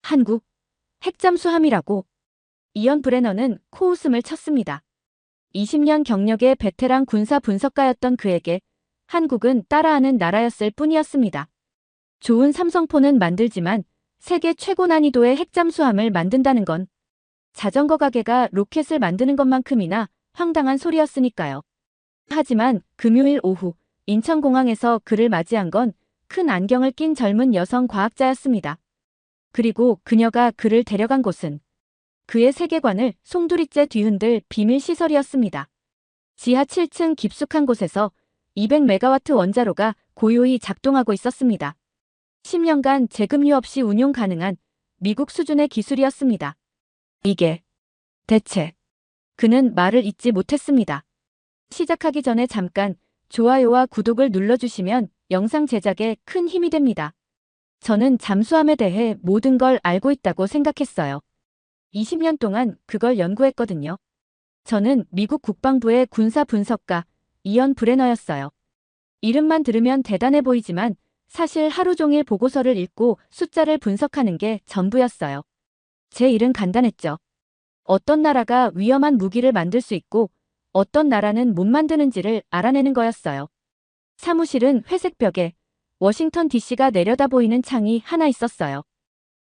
한국, 핵잠수함이라고. 이언 브레너는 코웃음을 쳤습니다. 20년 경력의 베테랑 군사 분석가였던 그에게 한국은 따라하는 나라였을 뿐이었습니다. 좋은 삼성폰은 만들지만 세계 최고 난이도의 핵잠수함을 만든다는 건 자전거 가게가 로켓을 만드는 것만큼이나 황당한 소리였으니까요. 하지만 금요일 오후 인천공항에서 그를 맞이한 건 큰 안경을 낀 젊은 여성 과학자였습니다. 그리고 그녀가 그를 데려간 곳은 그의 세계관을 송두리째 뒤흔들 비밀 시설이었습니다. 지하 7층 깊숙한 곳에서 200메가와트 원자로가 고요히 작동하고 있었습니다. 10년간 재급료 없이 운용 가능한 미국 수준의 기술이었습니다. 이게 대체. 그는 말을 잇지 못했습니다. 시작하기 전에 잠깐 좋아요와 구독을 눌러주시면 영상 제작에 큰 힘이 됩니다. 저는 잠수함에 대해 모든 걸 알고 있다고 생각했어요. 20년 동안 그걸 연구했거든요. 저는 미국 국방부의 군사 분석가 이언 브레너였어요. 이름만 들으면 대단해 보이지만 사실 하루 종일 보고서를 읽고 숫자를 분석하는 게 전부였어요. 제 일은 간단했죠. 어떤 나라가 위험한 무기를 만들 수 있고 어떤 나라는 못 만드는지를 알아내는 거였어요. 사무실은 회색 벽에 워싱턴 DC가 내려다 보이는 창이 하나 있었어요.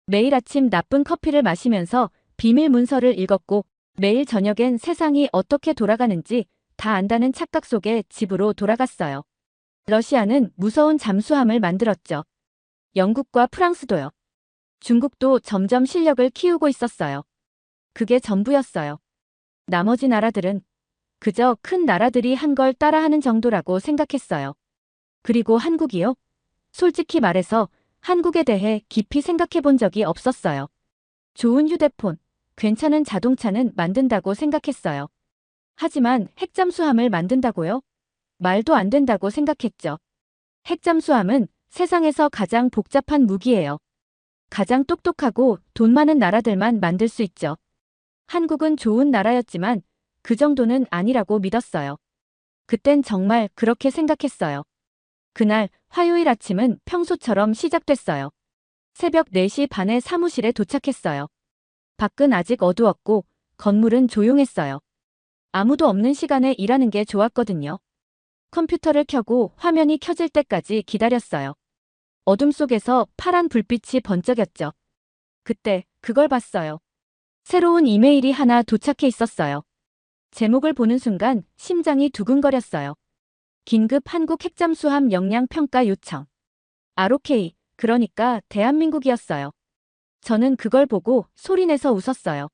매일 아침 나쁜 커피를 마시면서 비밀 문서를 읽었고 매일 저녁엔 세상이 어떻게 돌아가는지 다 안다는 착각 속에 집으로 돌아갔어요. 러시아는 무서운 잠수함을 만들었죠. 영국과 프랑스도요. 중국도 점점 실력을 키우고 있었어요. 그게 전부였어요. 나머지 나라들은 그저 큰 나라들이 한 걸 따라하는 정도라고 생각했어요. 그리고 한국이요? 솔직히 말해서 한국에 대해 깊이 생각해 본 적이 없었어요. 좋은 휴대폰, 괜찮은 자동차는 만든다고 생각했어요. 하지만 핵잠수함을 만든다고요? 말도 안 된다고 생각했죠. 핵잠수함은 세상에서 가장 복잡한 무기예요. 가장 똑똑하고 돈 많은 나라들만 만들 수 있죠. 한국은 좋은 나라였지만 그 정도는 아니라고 믿었어요. 그땐 정말 그렇게 생각했어요. 그날 화요일 아침은 평소처럼 시작됐어요. 새벽 4시 반에 사무실에 도착했어요. 밖은 아직 어두웠고 건물은 조용했어요. 아무도 없는 시간에 일하는 게 좋았거든요. 컴퓨터를 켜고 화면이 켜질 때까지 기다렸어요. 어둠 속에서 파란 불빛이 번쩍였죠. 그때 그걸 봤어요. 새로운 이메일이 하나 도착해 있었어요. 제목을 보는 순간 심장이 두근거렸어요. 긴급 한국 핵잠수함 역량 평가 요청. ROK, 그러니까 대한민국이었어요. 저는 그걸 보고 소리내서 웃었어요.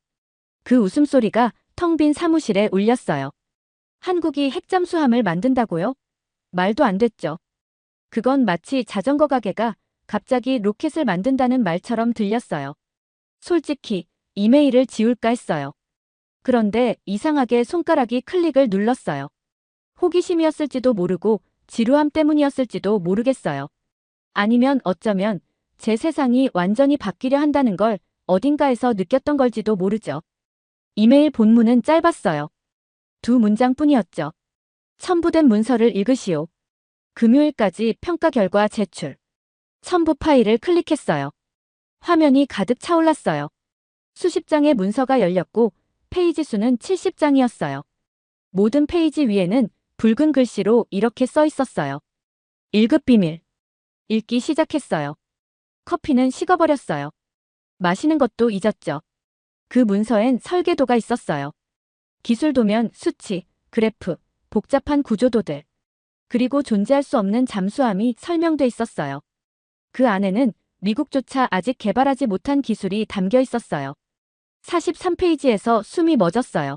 그 웃음소리가 텅 빈 사무실에 울렸어요. 한국이 핵잠수함을 만든다고요? 말도 안 됐죠. 그건 마치 자전거 가게가 갑자기 로켓을 만든다는 말처럼 들렸어요. 솔직히 이메일을 지울까 했어요. 그런데 이상하게 손가락이 클릭을 눌렀어요. 호기심이었을지도 모르고 지루함 때문이었을지도 모르겠어요. 아니면 어쩌면 제 세상이 완전히 바뀌려 한다는 걸 어딘가에서 느꼈던 걸지도 모르죠. 이메일 본문은 짧았어요. 2문장뿐이었죠. 첨부된 문서를 읽으시오. 금요일까지 평가 결과 제출. 첨부 파일을 클릭했어요. 화면이 가득 차올랐어요. 수십 장의 문서가 열렸고 페이지 수는 70장이었어요. 모든 페이지 위에는 붉은 글씨로 이렇게 써 있었어요. 1급 비밀. 읽기 시작했어요. 커피는 식어버렸어요. 마시는 것도 잊었죠. 그 문서엔 설계도가 있었어요. 기술도면, 수치, 그래프, 복잡한 구조도들. 그리고 존재할 수 없는 잠수함이 설명돼 있었어요. 그 안에는 미국조차 아직 개발하지 못한 기술이 담겨 있었어요. 43페이지에서 숨이 멎었어요.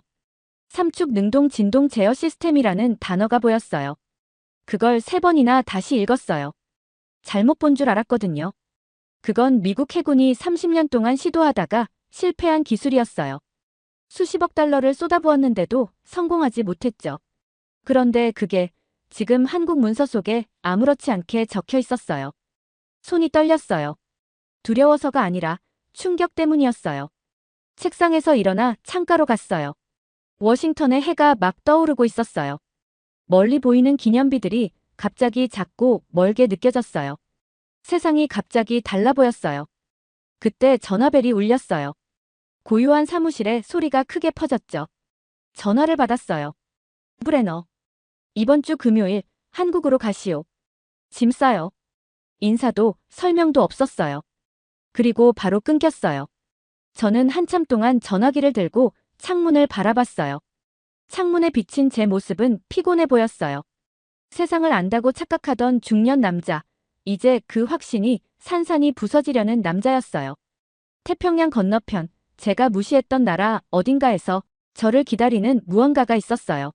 삼축 능동 진동 제어 시스템이라는 단어가 보였어요. 그걸 3번이나 다시 읽었어요. 잘못 본 줄 알았거든요. 그건 미국 해군이 30년 동안 시도하다가 실패한 기술이었어요. 수십억 달러를 쏟아부었는데도 성공하지 못했죠. 그런데 그게 지금 한국 문서 속에 아무렇지 않게 적혀 있었어요. 손이 떨렸어요. 두려워서가 아니라 충격 때문이었어요. 책상에서 일어나 창가로 갔어요. 워싱턴의 해가 막 떠오르고 있었어요. 멀리 보이는 기념비들이 갑자기 작고 멀게 느껴졌어요. 세상이 갑자기 달라 보였어요. 그때 전화벨이 울렸어요. 고요한 사무실에 소리가 크게 퍼졌죠. 전화를 받았어요. 브레너. 이번 주 금요일 한국으로 가시오. 짐 싸요. 인사도 설명도 없었어요. 그리고 바로 끊겼어요. 저는 한참 동안 전화기를 들고 창문을 바라봤어요. 창문에 비친 제 모습은 피곤해 보였어요. 세상을 안다고 착각하던 중년 남자. 이제 그 확신이 산산이 부서지려는 남자였어요. 태평양 건너편, 제가 무시했던 나라 어딘가에서 저를 기다리는 무언가가 있었어요.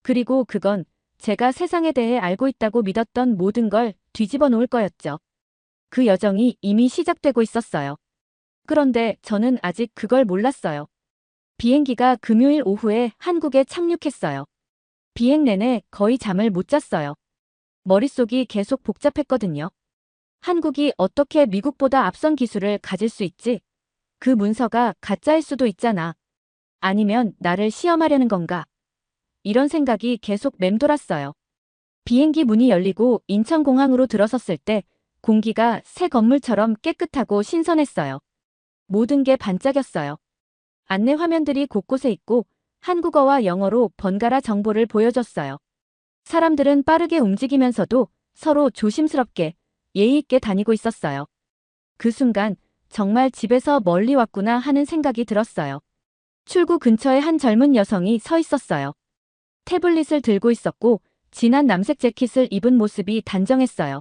그리고 그건 제가 세상에 대해 알고 있다고 믿었던 모든 걸 뒤집어 놓을 거였죠. 그 여정이 이미 시작되고 있었어요. 그런데 저는 아직 그걸 몰랐어요. 비행기가 금요일 오후에 한국에 착륙했어요. 비행 내내 거의 잠을 못 잤어요. 머릿속이 계속 복잡했거든요. 한국이 어떻게 미국보다 앞선 기술을 가질 수 있지? 그 문서가 가짜일 수도 있잖아. 아니면 나를 시험하려는 건가? 이런 생각이 계속 맴돌았어요. 비행기 문이 열리고 인천공항으로 들어섰을 때 공기가 새 건물처럼 깨끗하고 신선했어요. 모든 게 반짝였어요. 안내 화면들이 곳곳에 있고 한국어와 영어로 번갈아 정보를 보여줬어요. 사람들은 빠르게 움직이면서도 서로 조심스럽게 예의 있게 다니고 있었어요. 그 순간 정말 집에서 멀리 왔구나 하는 생각이 들었어요. 출구 근처에 한 젊은 여성이 서 있었어요. 태블릿을 들고 있었고 진한 남색 재킷을 입은 모습이 단정했어요.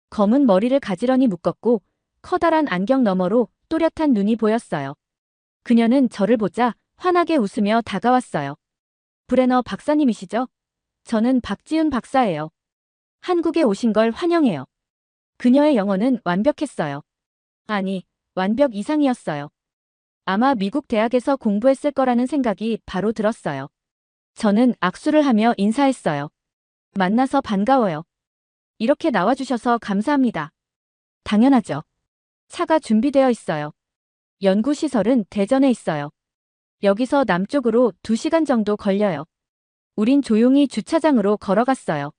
검은 머리를 가지런히 묶었고 커다란 안경 너머로 또렷한 눈이 보였어요. 그녀는 저를 보자 환하게 웃으며 다가왔어요. 브레너 박사님이시죠? 저는 박지훈 박사예요. 한국에 오신 걸 환영해요. 그녀의 영어는 완벽했어요. 아니, 완벽 이상이었어요. 아마 미국 대학에서 공부했을 거라는 생각이 바로 들었어요. 저는 악수를 하며 인사했어요. 만나서 반가워요. 이렇게 나와주셔서 감사합니다. 당연하죠. 차가 준비되어 있어요. 연구시설은 대전에 있어요. 여기서 남쪽으로 2시간 정도 걸려요. 우린 조용히 주차장으로 걸어갔어요.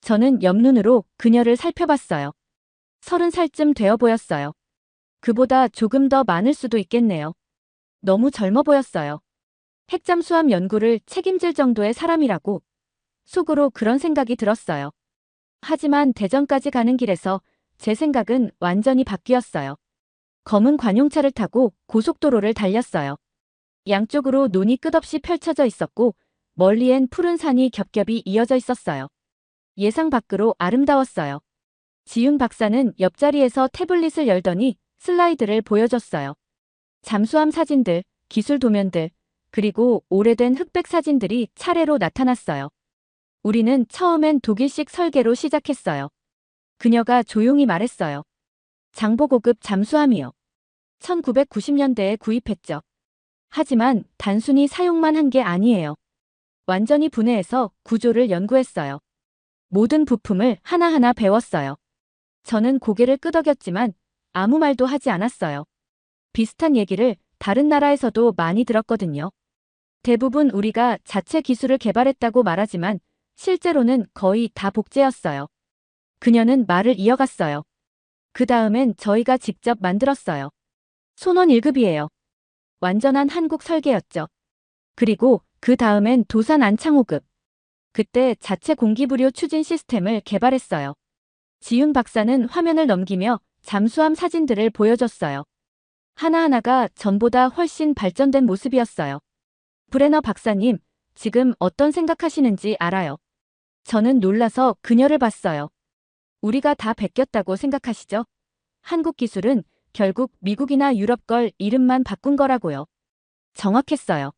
저는 옆눈으로 그녀를 살펴봤어요. 30살쯤 되어 보였어요. 그보다 조금 더 많을 수도 있겠네요. 너무 젊어 보였어요. 핵잠수함 연구를 책임질 정도의 사람이라고 속으로 그런 생각이 들었어요. 하지만 대전까지 가는 길에서 제 생각은 완전히 바뀌었어요. 검은 관용차를 타고 고속도로를 달렸어요. 양쪽으로 논이 끝없이 펼쳐져 있었고 멀리엔 푸른 산이 겹겹이 이어져 있었어요. 예상 밖으로 아름다웠어요. 지훈 박사는 옆자리에서 태블릿을 열더니 슬라이드를 보여줬어요. 잠수함 사진들, 기술 도면들, 그리고 오래된 흑백 사진들이 차례로 나타났어요. 우리는 처음엔 독일식 설계로 시작했어요. 그녀가 조용히 말했어요. 장보고급 잠수함이요. 1990년대에 구입했죠. 하지만 단순히 사용만 한 게 아니에요. 완전히 분해해서 구조를 연구했어요. 모든 부품을 하나하나 배웠어요. 저는 고개를 끄덕였지만 아무 말도 하지 않았어요. 비슷한 얘기를 다른 나라에서도 많이 들었거든요. 대부분 우리가 자체 기술을 개발했다고 말하지만 실제로는 거의 다 복제였어요. 그녀는 말을 이어갔어요. 그 다음엔 저희가 직접 만들었어요. 손원 1급이에요. 완전한 한국 설계였죠. 그리고 그 다음엔 도산 안창호급. 그때 자체 공기부료 추진 시스템을 개발했어요. 지훈 박사는 화면을 넘기며 잠수함 사진들을 보여줬어요. 하나하나가 전보다 훨씬 발전된 모습이었어요. 브레너 박사님, 지금 어떤 생각하시는지 알아요. 저는 놀라서 그녀를 봤어요. 우리가 다 베꼈다고 생각하시죠? 한국 기술은 결국 미국이나 유럽 걸 이름만 바꾼 거라고요. 정확했어요.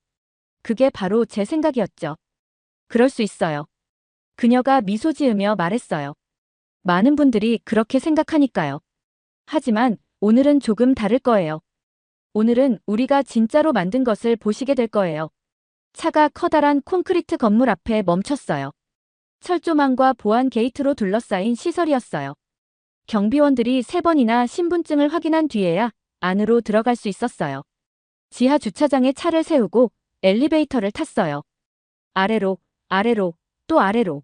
그게 바로 제 생각이었죠. 그럴 수 있어요. 그녀가 미소 지으며 말했어요. 많은 분들이 그렇게 생각하니까요. 하지만 오늘은 조금 다를 거예요. 오늘은 우리가 진짜로 만든 것을 보시게 될 거예요. 차가 커다란 콘크리트 건물 앞에 멈췄어요. 철조망과 보안 게이트로 둘러싸인 시설이었어요. 경비원들이 3번이나 신분증을 확인한 뒤에야 안으로 들어갈 수 있었어요. 지하 주차장에 차를 세우고 엘리베이터를 탔어요. 아래로, 아래로, 또 아래로.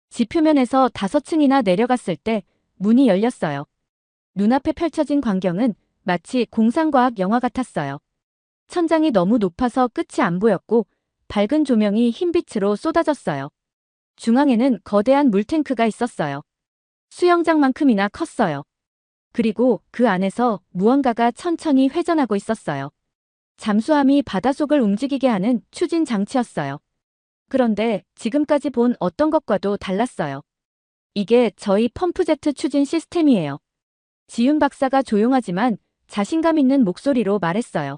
지표면에서 5층이나 내려갔을 때 문이 열렸어요. 눈앞에 펼쳐진 광경은 마치 공상과학 영화 같았어요. 천장이 너무 높아서 끝이 안 보였고 밝은 조명이 흰빛으로 쏟아졌어요. 중앙에는 거대한 물탱크가 있었어요. 수영장만큼이나 컸어요. 그리고 그 안에서 무언가가 천천히 회전하고 있었어요. 잠수함이 바닷속을 움직이게 하는 추진 장치였어요. 그런데 지금까지 본 어떤 것과도 달랐어요. 이게 저희 펌프제트 추진 시스템이에요. 지윤 박사가 조용하지만 자신감 있는 목소리로 말했어요.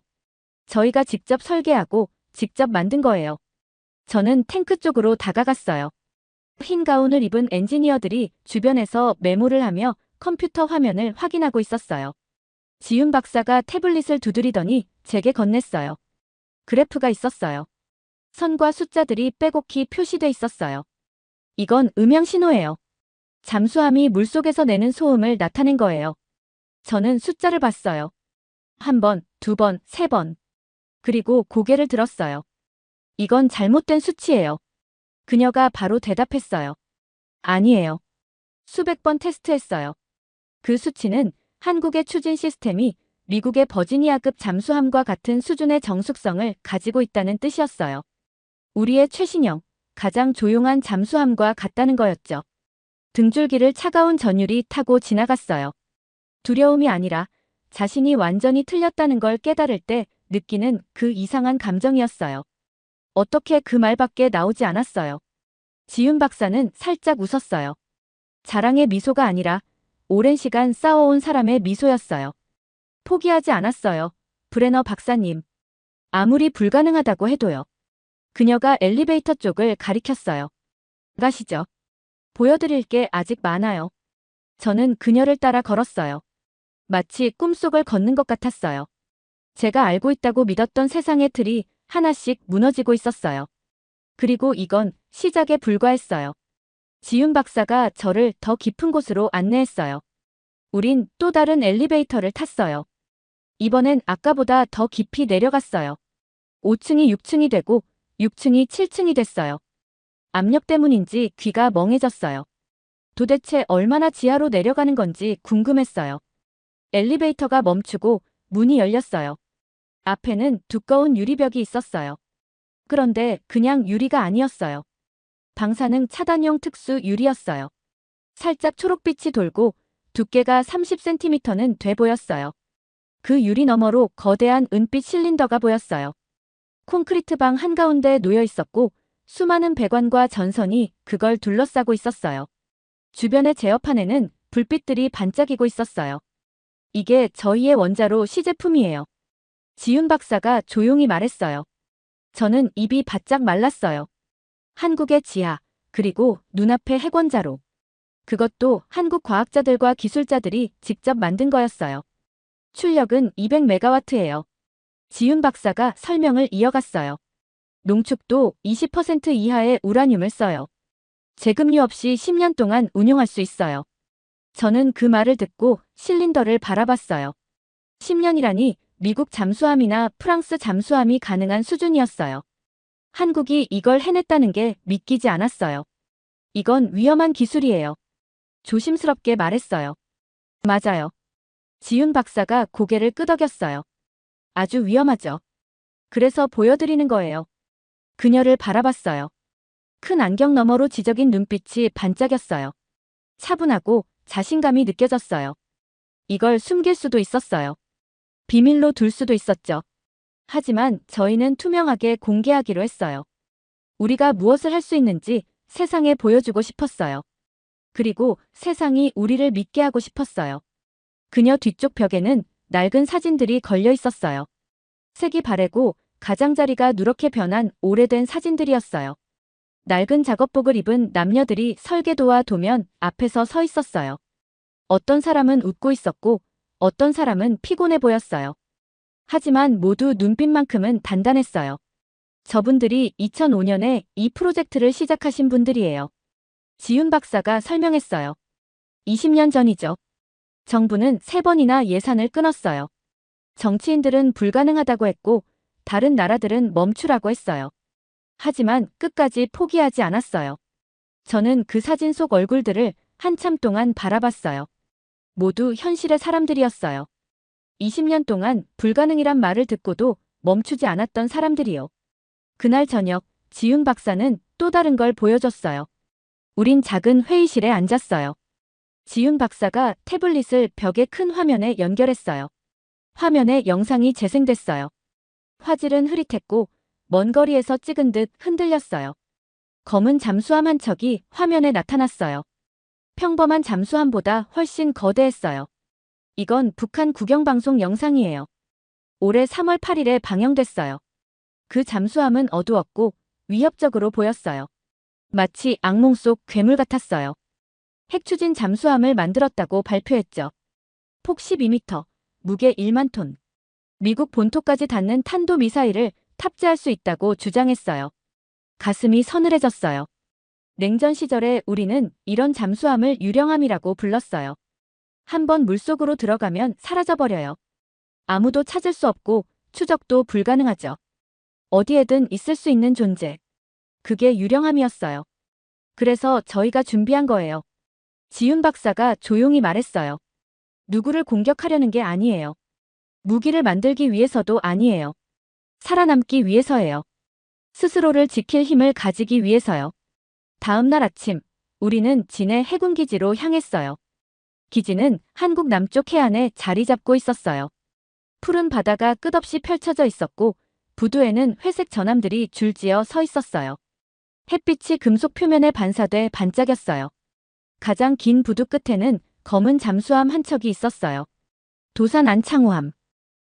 저희가 직접 설계하고 직접 만든 거예요. 저는 탱크 쪽으로 다가갔어요. 흰 가운을 입은 엔지니어들이 주변에서 메모를 하며 컴퓨터 화면을 확인하고 있었어요. 지윤 박사가 태블릿을 두드리더니 제게 건넸어요. 그래프가 있었어요. 선과 숫자들이 빼곡히 표시돼 있었어요. 이건 음향 신호예요. 잠수함이 물속에서 내는 소음을 나타낸 거예요. 저는 숫자를 봤어요. 한 번, 두 번, 세 번. 그리고 고개를 들었어요. 이건 잘못된 수치예요. 그녀가 바로 대답했어요. 아니에요. 수백 번 테스트했어요. 그 수치는 한국의 추진 시스템이 미국의 버지니아급 잠수함과 같은 수준의 정숙성을 가지고 있다는 뜻이었어요. 우리의 최신형, 가장 조용한 잠수함과 같다는 거였죠. 등줄기를 차가운 전율이 타고 지나갔어요. 두려움이 아니라 자신이 완전히 틀렸다는 걸 깨달을 때 느끼는 그 이상한 감정이었어요. 어떻게 그 말밖에 나오지 않았어요. 지윤 박사는 살짝 웃었어요. 자랑의 미소가 아니라 오랜 시간 싸워온 사람의 미소였어요. 포기하지 않았어요. 브레너 박사님. 아무리 불가능하다고 해도요. 그녀가 엘리베이터 쪽을 가리켰어요. 가시죠. 보여드릴 게 아직 많아요. 저는 그녀를 따라 걸었어요. 마치 꿈속을 걷는 것 같았어요. 제가 알고 있다고 믿었던 세상의 틀이 하나씩 무너지고 있었어요. 그리고 이건 시작에 불과했어요. 지윤 박사가 저를 더 깊은 곳으로 안내했어요. 우린 또 다른 엘리베이터를 탔어요. 이번엔 아까보다 더 깊이 내려갔어요. 5층이 6층이 되고 6층이 7층이 됐어요. 압력 때문인지 귀가 멍해졌어요. 도대체 얼마나 지하로 내려가는 건지 궁금했어요. 엘리베이터가 멈추고 문이 열렸어요. 앞에는 두꺼운 유리벽이 있었어요. 그런데 그냥 유리가 아니었어요. 방사능 차단용 특수 유리였어요. 살짝 초록빛이 돌고 두께가 30cm는 돼 보였어요. 그 유리 너머로 거대한 은빛 실린더가 보였어요. 콘크리트 방 한가운데 놓여 있었고 수많은 배관과 전선이 그걸 둘러싸고 있었어요. 주변의 제어판에는 불빛들이 반짝이고 있었어요. 이게 저희의 원자로 시제품이에요. 지윤 박사가 조용히 말했어요. 저는 입이 바짝 말랐어요. 한국의 지하, 그리고 눈앞의 핵원자로. 그것도 한국 과학자들과 기술자들이 직접 만든 거였어요. 출력은 200메가와트예요. 지윤 박사가 설명을 이어갔어요. 농축도 20% 이하의 우라늄을 써요. 재급류 없이 10년 동안 운용할 수 있어요. 저는 그 말을 듣고 실린더를 바라봤어요. 10년이라니 미국 잠수함이나 프랑스 잠수함이 가능한 수준이었어요. 한국이 이걸 해냈다는 게 믿기지 않았어요. 이건 위험한 기술이에요. 조심스럽게 말했어요. 맞아요. 지윤 박사가 고개를 끄덕였어요. 아주 위험하죠. 그래서 보여드리는 거예요. 그녀를 바라봤어요. 큰 안경 너머로 지적인 눈빛이 반짝였어요. 차분하고 자신감이 느껴졌어요. 이걸 숨길 수도 있었어요. 비밀로 둘 수도 있었죠. 하지만 저희는 투명하게 공개하기로 했어요. 우리가 무엇을 할 수 있는지 세상에 보여주고 싶었어요. 그리고 세상이 우리를 믿게 하고 싶었어요. 그녀 뒤쪽 벽에는 낡은 사진들이 걸려 있었어요. 색이 바래고 가장자리가 누렇게 변한 오래된 사진들이었어요. 낡은 작업복을 입은 남녀들이 설계도와 도면 앞에서 서 있었어요. 어떤 사람은 웃고 있었고 어떤 사람은 피곤해 보였어요. 하지만 모두 눈빛만큼은 단단했어요. 저분들이 2005년에 이 프로젝트를 시작하신 분들이에요. 지윤 박사가 설명했어요. 20년 전이죠. 정부는 3번이나 예산을 끊었어요. 정치인들은 불가능하다고 했고 다른 나라들은 멈추라고 했어요. 하지만 끝까지 포기하지 않았어요. 저는 그 사진 속 얼굴들을 한참 동안 바라봤어요. 모두 현실의 사람들이었어요. 20년 동안 불가능이란 말을 듣고도 멈추지 않았던 사람들이요. 그날 저녁 지훈 박사는 또 다른 걸 보여줬어요. 우린 작은 회의실에 앉았어요. 지훈 박사가 태블릿을 벽의 큰 화면에 연결했어요. 화면에 영상이 재생됐어요. 화질은 흐릿했고 먼 거리에서 찍은 듯 흔들렸어요. 검은 잠수함 한 척이 화면에 나타났어요. 평범한 잠수함보다 훨씬 거대했어요. 이건 북한 국영방송 영상이에요. 올해 3월 8일에 방영됐어요. 그 잠수함은 어두웠고 위협적으로 보였어요. 마치 악몽 속 괴물 같았어요. 핵추진 잠수함을 만들었다고 발표했죠. 폭 12m, 무게 1만 톤. 미국 본토까지 닿는 탄도미사일을 탑재할 수 있다고 주장했어요. 가슴이 서늘해졌어요. 냉전 시절에 우리는 이런 잠수함을 유령함이라고 불렀어요. 한번 물속으로 들어가면 사라져버려요. 아무도 찾을 수 없고 추적도 불가능하죠. 어디에든 있을 수 있는 존재. 그게 유령함이었어요. 그래서 저희가 준비한 거예요. 지훈 박사가 조용히 말했어요. 누구를 공격하려는 게 아니에요. 무기를 만들기 위해서도 아니에요. 살아남기 위해서예요. 스스로를 지킬 힘을 가지기 위해서요. 다음 날 아침, 우리는 진해 해군기지로 향했어요. 기지는 한국 남쪽 해안에 자리 잡고 있었어요. 푸른 바다가 끝없이 펼쳐져 있었고 부두에는 회색 전함들이 줄지어 서 있었어요. 햇빛이 금속 표면에 반사돼 반짝였어요. 가장 긴 부두 끝에는 검은 잠수함 한 척이 있었어요. 도산 안창호함.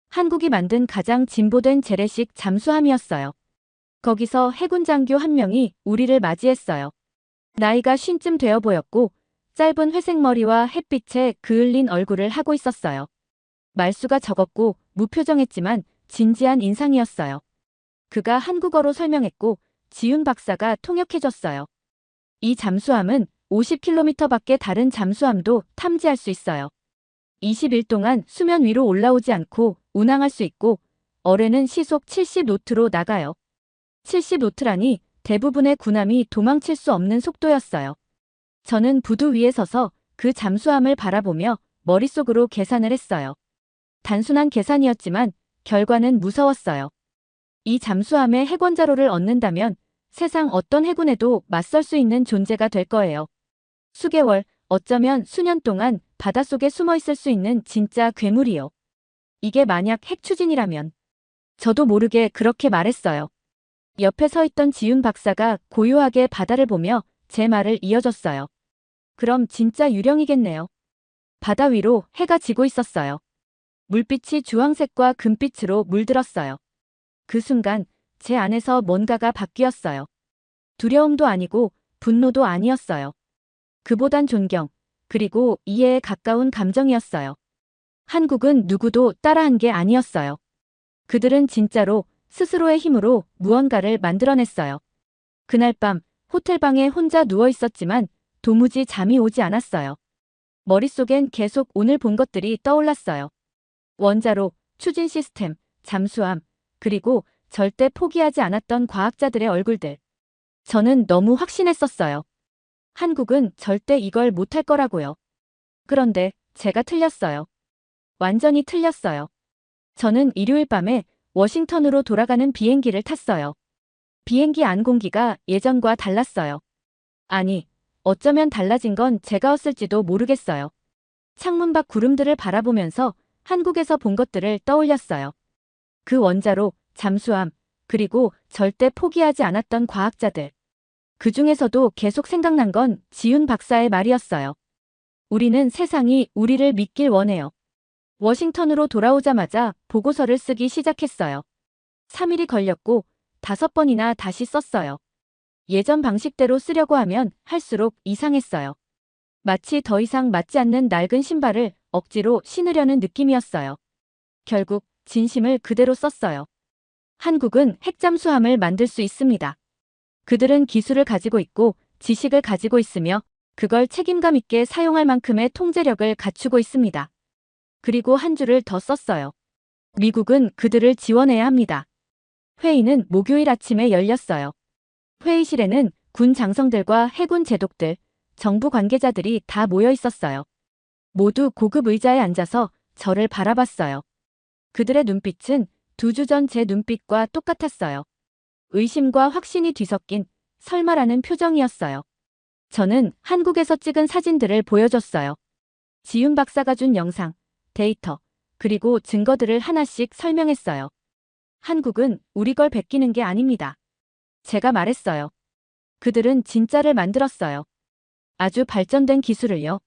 한국이 만든 가장 진보된 재래식 잠수함이었어요. 거기서 해군 장교 한 명이 우리를 맞이했어요. 나이가 50쯤 되어 보였고 짧은 회색 머리와 햇빛에 그을린 얼굴을 하고 있었어요. 말수가 적었고 무표정했지만 진지한 인상이었어요. 그가 한국어로 설명했고 지훈 박사가 통역해줬어요. 이 잠수함은 50km밖에 다른 잠수함도 탐지할 수 있어요. 20일 동안 수면 위로 올라오지 않고 운항할 수 있고 어뢰는 시속 70노트로 나가요. 70노트라니 대부분의 군함이 도망칠 수 없는 속도였어요. 저는 부두 위에 서서 그 잠수함을 바라보며 머릿속으로 계산을 했어요. 단순한 계산이었지만 결과는 무서웠어요. 이 잠수함의 핵원자로를 얻는다면 세상 어떤 해군에도 맞설 수 있는 존재가 될 거예요. 수개월, 어쩌면 수년 동안 바닷속에 숨어 있을 수 있는 진짜 괴물이요. 이게 만약 핵추진이라면. 저도 모르게 그렇게 말했어요. 옆에 서 있던 지훈 박사가 고요하게 바다를 보며 제 말을 이어줬어요. 그럼 진짜 유령이겠네요. 바다 위로 해가 지고 있었어요. 물빛이 주황색과 금빛으로 물들었어요. 그 순간 제 안에서 뭔가가 바뀌었어요. 두려움도 아니고 분노도 아니었어요. 그보단 존경, 그리고 이해에 가까운 감정이었어요. 한국은 누구도 따라한 게 아니었어요. 그들은 진짜로 스스로의 힘으로 무언가를 만들어냈어요. 그날 밤 호텔방에 혼자 누워 있었지만 도무지 잠이 오지 않았어요. 머릿속엔 계속 오늘 본 것들이 떠올랐어요. 원자로, 추진 시스템, 잠수함, 그리고 절대 포기하지 않았던 과학자들의 얼굴들. 저는 너무 확신했었어요. 한국은 절대 이걸 못할 거라고요. 그런데 제가 틀렸어요. 완전히 틀렸어요. 저는 일요일 밤에 워싱턴으로 돌아가는 비행기를 탔어요. 비행기 안 공기가 예전과 달랐어요. 아니, 어쩌면 달라진 건 제가였을지도 모르겠어요. 창문 밖 구름들을 바라보면서 한국에서 본 것들을 떠올렸어요. 그 원자로, 잠수함, 그리고 절대 포기하지 않았던 과학자들. 그 중에서도 계속 생각난 건 지훈 박사의 말이었어요. 우리는 세상이 우리를 믿길 원해요. 워싱턴으로 돌아오자마자 보고서를 쓰기 시작했어요. 3일이 걸렸고 5번이나 다시 썼어요. 예전 방식대로 쓰려고 하면 할수록 이상했어요. 마치 더 이상 맞지 않는 낡은 신발을 억지로 신으려는 느낌이었어요. 결국 진심을 그대로 썼어요. 한국은 핵잠수함을 만들 수 있습니다. 그들은 기술을 가지고 있고 지식을 가지고 있으며 그걸 책임감 있게 사용할 만큼의 통제력을 갖추고 있습니다. 그리고 한 줄을 더 썼어요. 미국은 그들을 지원해야 합니다. 회의는 목요일 아침에 열렸어요. 회의실에는 군 장성들과 해군 제독들, 정부 관계자들이 다 모여 있었어요. 모두 고급 의자에 앉아서 저를 바라봤어요. 그들의 눈빛은 2주 전 제 눈빛과 똑같았어요. 의심과 확신이 뒤섞인 설마라는 표정이었어요. 저는 한국에서 찍은 사진들을 보여줬어요. 지윤 박사가 준 영상, 데이터, 그리고 증거들을 하나씩 설명했어요. 한국은 우리 걸 베끼는 게 아닙니다. 제가 말했어요. 그들은 진짜를 만들었어요. 아주 발전된 기술을요.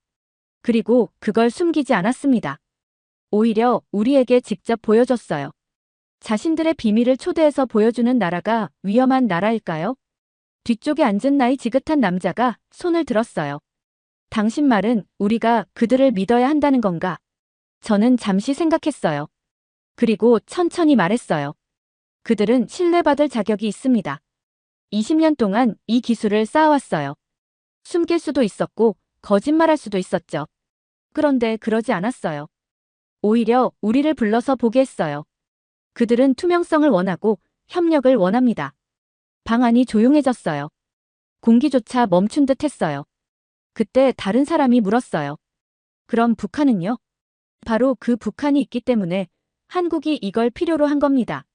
그리고 그걸 숨기지 않았습니다. 오히려 우리에게 직접 보여줬어요. 자신들의 비밀을 초대해서 보여주는 나라가 위험한 나라일까요? 뒤쪽에 앉은 나이 지긋한 남자가 손을 들었어요. 당신 말은 우리가 그들을 믿어야 한다는 건가? 저는 잠시 생각했어요. 그리고 천천히 말했어요. 그들은 신뢰받을 자격이 있습니다. 20년 동안 이 기술을 쌓아왔어요. 숨길 수도 있었고 거짓말할 수도 있었죠. 그런데 그러지 않았어요. 오히려 우리를 불러서 보게 했어요. 그들은 투명성을 원하고 협력을 원합니다. 방 안이 조용해졌어요. 공기조차 멈춘 듯 했어요. 그때 다른 사람이 물었어요. 그럼 북한은요? 바로 그 북한이 있기 때문에 한국이 이걸 필요로 한 겁니다.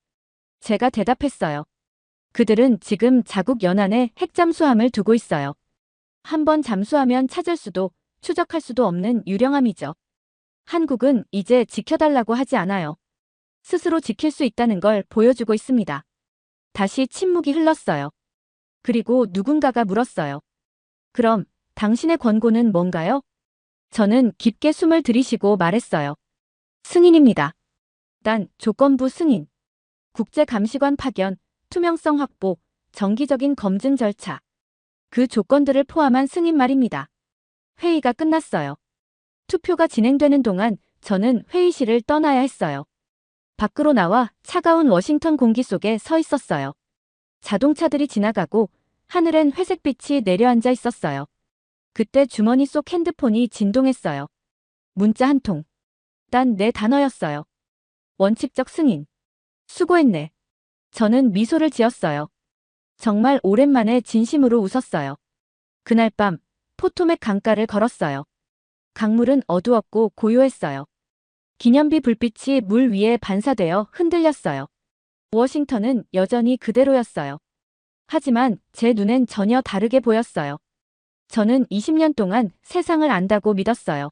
제가 대답했어요. 그들은 지금 자국 연안에 핵잠수함을 두고 있어요. 한번 잠수하면 찾을 수도 추적할 수도 없는 유령함이죠. 한국은 이제 지켜달라고 하지 않아요. 스스로 지킬 수 있다는 걸 보여주고 있습니다. 다시 침묵이 흘렀어요. 그리고 누군가가 물었어요. 그럼 당신의 권고는 뭔가요? 저는 깊게 숨을 들이쉬고 말했어요. 승인입니다. 단 조건부 승인. 국제감시관 파견, 투명성 확보, 정기적인 검증 절차. 그 조건들을 포함한 승인 말입니다. 회의가 끝났어요. 투표가 진행되는 동안 저는 회의실을 떠나야 했어요. 밖으로 나와 차가운 워싱턴 공기 속에 서 있었어요. 자동차들이 지나가고 하늘엔 회색빛이 내려앉아 있었어요. 그때 주머니 속 핸드폰이 진동했어요. 문자 한 통. 단 네 단어였어요. 원칙적 승인. 수고했네. 저는 미소를 지었어요. 정말 오랜만에 진심으로 웃었어요. 그날 밤 포토맥 강가를 걸었어요. 강물은 어두웠고 고요했어요. 기념비 불빛이 물 위에 반사되어 흔들렸어요. 워싱턴은 여전히 그대로였어요. 하지만 제 눈엔 전혀 다르게 보였어요. 저는 20년 동안 세상을 안다고 믿었어요.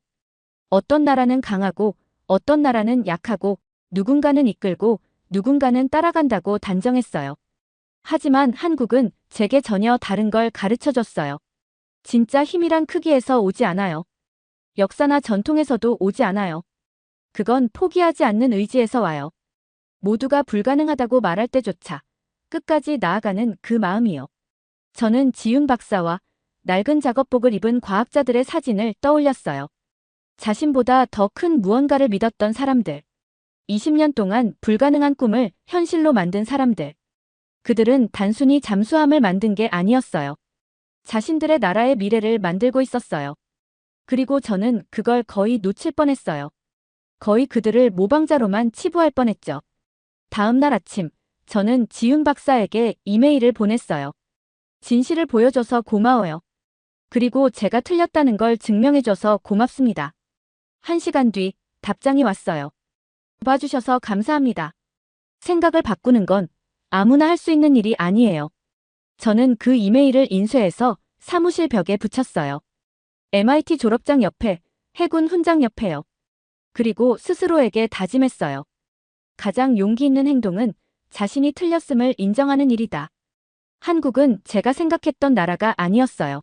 어떤 나라는 강하고 어떤 나라는 약하고 누군가는 이끌고 누군가는 따라간다고 단정했어요. 하지만 한국은 제게 전혀 다른 걸 가르쳐줬어요. 진짜 힘이란 크기에서 오지 않아요. 역사나 전통에서도 오지 않아요. 그건 포기하지 않는 의지에서 와요. 모두가 불가능하다고 말할 때조차 끝까지 나아가는 그 마음이요. 저는 지윤 박사와 낡은 작업복을 입은 과학자들의 사진을 떠올렸어요. 자신보다 더 큰 무언가를 믿었던 사람들. 20년 동안 불가능한 꿈을 현실로 만든 사람들. 그들은 단순히 잠수함을 만든 게 아니었어요. 자신들의 나라의 미래를 만들고 있었어요. 그리고 저는 그걸 거의 놓칠 뻔했어요. 거의 그들을 모방자로만 치부할 뻔했죠. 다음 날 아침, 저는 지윤 박사에게 이메일을 보냈어요. 진실을 보여줘서 고마워요. 그리고 제가 틀렸다는 걸 증명해줘서 고맙습니다. 1시간 뒤 답장이 왔어요. 봐주셔서 감사합니다. 생각을 바꾸는 건 아무나 할 수 있는 일이 아니에요. 저는 그 이메일을 인쇄해서 사무실 벽에 붙였어요. MIT 졸업장 옆에, 해군 훈장 옆에요. 그리고 스스로에게 다짐했어요. 가장 용기 있는 행동은 자신이 틀렸음을 인정하는 일이다. 한국은 제가 생각했던 나라가 아니었어요.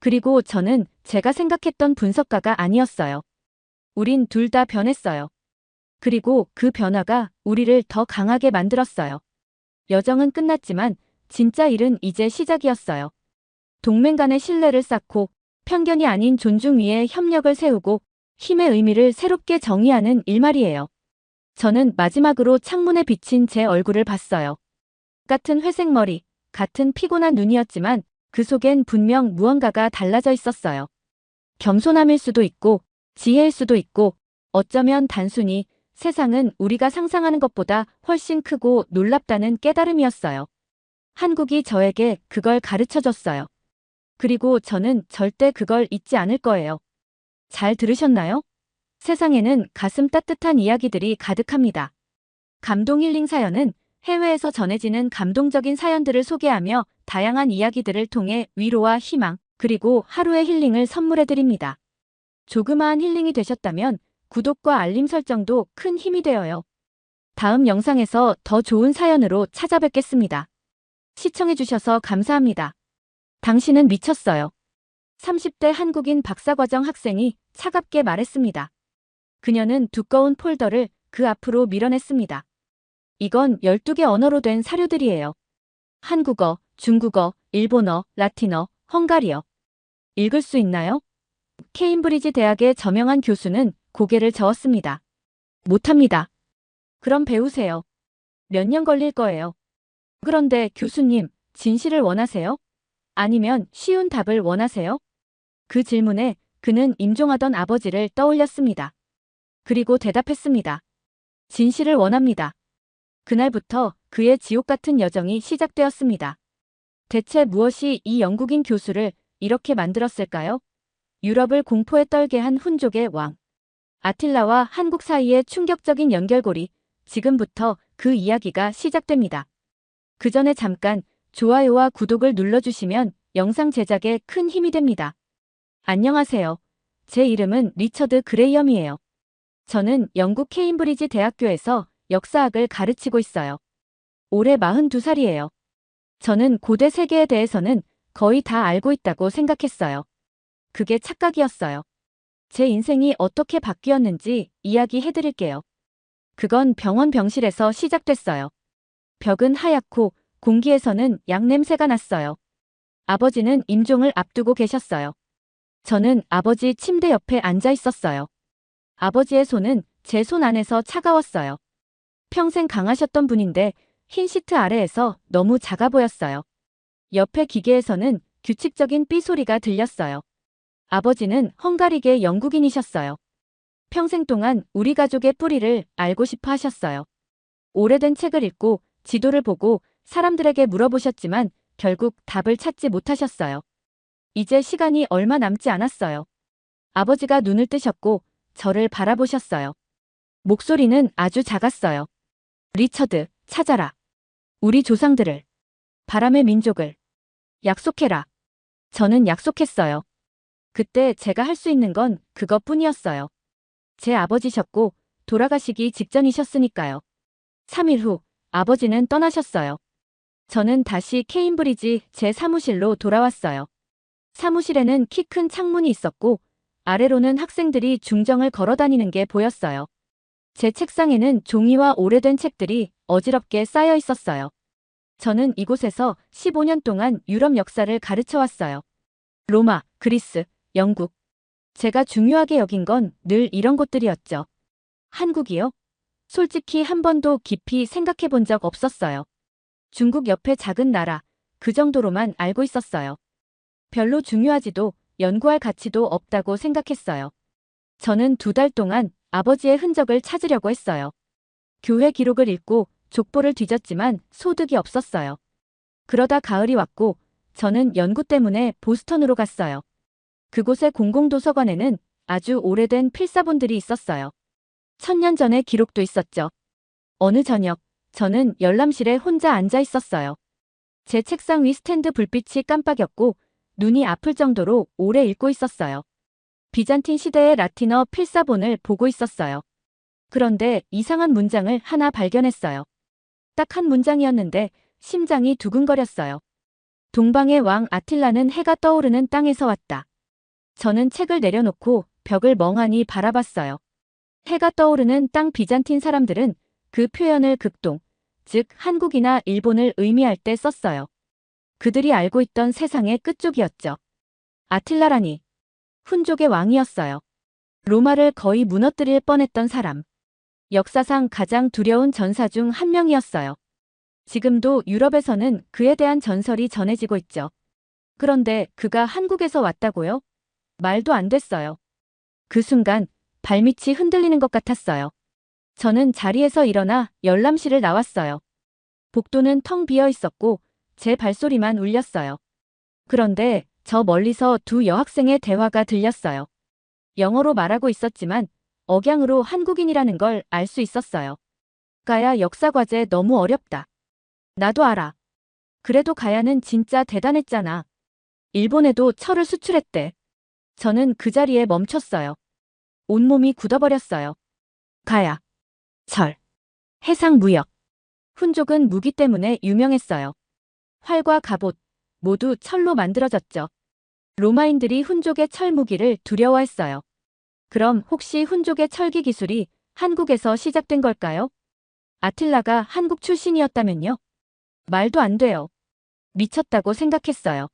그리고 저는 제가 생각했던 분석가가 아니었어요. 우린 둘 다 변했어요. 그리고 그 변화가 우리를 더 강하게 만들었어요. 여정은 끝났지만 진짜 일은 이제 시작이었어요. 동맹 간의 신뢰를 쌓고 편견이 아닌 존중 위에 협력을 세우고 힘의 의미를 새롭게 정의하는 일말이에요. 저는 마지막으로 창문에 비친 제 얼굴을 봤어요. 같은 회색 머리, 같은 피곤한 눈이었지만 그 속엔 분명 무언가가 달라져 있었어요. 겸손함일 수도 있고 지혜일 수도 있고 어쩌면 단순히 세상은 우리가 상상하는 것보다 훨씬 크고 놀랍다는 깨달음이었어요. 한국이 저에게 그걸 가르쳐줬어요. 그리고 저는 절대 그걸 잊지 않을 거예요. 잘 들으셨나요? 세상에는 가슴 따뜻한 이야기들이 가득합니다. 감동 힐링 사연은 해외에서 전해지는 감동적인 사연들을 소개하며 다양한 이야기들을 통해 위로와 희망, 그리고 하루의 힐링을 선물해드립니다. 조그마한 힐링이 되셨다면 구독과 알림 설정도 큰 힘이 되어요. 다음 영상에서 더 좋은 사연으로 찾아뵙겠습니다. 시청해주셔서 감사합니다. 당신은 미쳤어요. 30대 한국인 박사과정 학생이 차갑게 말했습니다. 그녀는 두꺼운 폴더를 그 앞으로 밀어냈습니다. 이건 12개 언어로 된 사료들이에요. 한국어, 중국어, 일본어, 라틴어, 헝가리어. 읽을 수 있나요? 케임브리지 대학의 저명한 교수는 고개를 저었습니다. 못합니다. 그럼 배우세요. 몇 년 걸릴 거예요. 그런데 교수님, 진실을 원하세요? 아니면 쉬운 답을 원하세요? 그 질문에 그는 임종하던 아버지를 떠올렸습니다. 그리고 대답했습니다. 진실을 원합니다. 그날부터 그의 지옥 같은 여정이 시작되었습니다. 대체 무엇이 이 영국인 교수를 이렇게 만들었을까요? 유럽을 공포에 떨게 한 훈족의 왕. 아틸라와 한국 사이의 충격적인 연결고리. 지금부터 그 이야기가 시작됩니다. 그 전에 잠깐 좋아요와 구독을 눌러주시면 영상 제작에 큰 힘이 됩니다. 안녕하세요. 제 이름은 리처드 그레이엄이에요. 저는 영국 케임브리지 대학교에서 역사학을 가르치고 있어요. 올해 42살이에요. 저는 고대 세계에 대해서는 거의 다 알고 있다고 생각했어요. 그게 착각이었어요. 제 인생이 어떻게 바뀌었는지 이야기해드릴게요. 그건 병원 병실에서 시작됐어요. 벽은 하얗고 공기에서는 약냄새가 났어요. 아버지는 임종을 앞두고 계셨어요. 저는 아버지 침대 옆에 앉아 있었어요. 아버지의 손은 제 손 안에서 차가웠어요. 평생 강하셨던 분인데 흰 시트 아래에서 너무 작아 보였어요. 옆에 기계에서는 규칙적인 삐 소리가 들렸어요. 아버지는 헝가리계 영국인이셨어요. 평생 동안 우리 가족의 뿌리를 알고 싶어 하셨어요. 오래된 책을 읽고 지도를 보고 사람들에게 물어보셨지만 결국 답을 찾지 못하셨어요. 이제 시간이 얼마 남지 않았어요. 아버지가 눈을 뜨셨고 저를 바라보셨어요. 목소리는 아주 작았어요. 리처드, 찾아라. 우리 조상들을. 바람의 민족을. 약속해라. 저는 약속했어요. 그때 제가 할 수 있는 건 그것뿐이었어요. 제 아버지셨고 돌아가시기 직전이셨으니까요. 3일 후 아버지는 떠나셨어요. 저는 다시 케임브리지 제 사무실로 돌아왔어요. 사무실에는 키 큰 창문이 있었고 아래로는 학생들이 중정을 걸어다니는 게 보였어요. 제 책상에는 종이와 오래된 책들이 어지럽게 쌓여 있었어요. 저는 이곳에서 15년 동안 유럽 역사를 가르쳐 왔어요. 로마, 그리스, 영국. 제가 중요하게 여긴 건 늘 이런 곳들이었죠. 한국이요? 솔직히 한 번도 깊이 생각해 본 적 없었어요. 중국 옆에 작은 나라, 그 정도로만 알고 있었어요. 별로 중요하지도 연구할 가치도 없다고 생각했어요. 저는 2달 동안 아버지의 흔적을 찾으려고 했어요. 교회 기록을 읽고 족보를 뒤졌지만 소득이 없었어요. 그러다 가을이 왔고 저는 연구 때문에 보스턴으로 갔어요. 그곳의 공공도서관에는 아주 오래된 필사본들이 있었어요. 1000년 전의 기록도 있었죠. 어느 저녁, 저는 열람실에 혼자 앉아 있었어요. 제 책상 위 스탠드 불빛이 깜빡였고 눈이 아플 정도로 오래 읽고 있었어요. 비잔틴 시대의 라틴어 필사본을 보고 있었어요. 그런데 이상한 문장을 하나 발견했어요. 딱 한 문장이었는데 심장이 두근거렸어요. 동방의 왕 아틸라는 해가 떠오르는 땅에서 왔다. 저는 책을 내려놓고 벽을 멍하니 바라봤어요. 해가 떠오르는 땅. 비잔틴 사람들은 그 표현을 극동, 즉 한국이나 일본을 의미할 때 썼어요. 그들이 알고 있던 세상의 끝쪽이었죠. 아틸라라니. 훈족의 왕이었어요. 로마를 거의 무너뜨릴 뻔했던 사람. 역사상 가장 두려운 전사 중 한 명이었어요. 지금도 유럽에서는 그에 대한 전설이 전해지고 있죠. 그런데 그가 한국에서 왔다고요? 말도 안 됐어요. 그 순간 발밑이 흔들리는 것 같았어요. 저는 자리에서 일어나 열람실을 나왔어요. 복도는 텅 비어 있었고 제 발소리만 울렸어요. 그런데 저 멀리서 2 여학생의 대화가 들렸어요. 영어로 말하고 있었지만 억양으로 한국인이라는 걸 알 수 있었어요. 가야 역사과제 너무 어렵다. 나도 알아. 그래도 가야는 진짜 대단했잖아. 일본에도 철을 수출했대. 저는 그 자리에 멈췄어요. 온몸이 굳어버렸어요. 가야, 철, 해상무역. 훈족은 무기 때문에 유명했어요. 활과 갑옷, 모두 철로 만들어졌죠. 로마인들이 훈족의 철 무기를 두려워했어요. 그럼 혹시 훈족의 철기 기술이 한국에서 시작된 걸까요? 아틸라가 한국 출신이었다면요? 말도 안 돼요. 미쳤다고 생각했어요.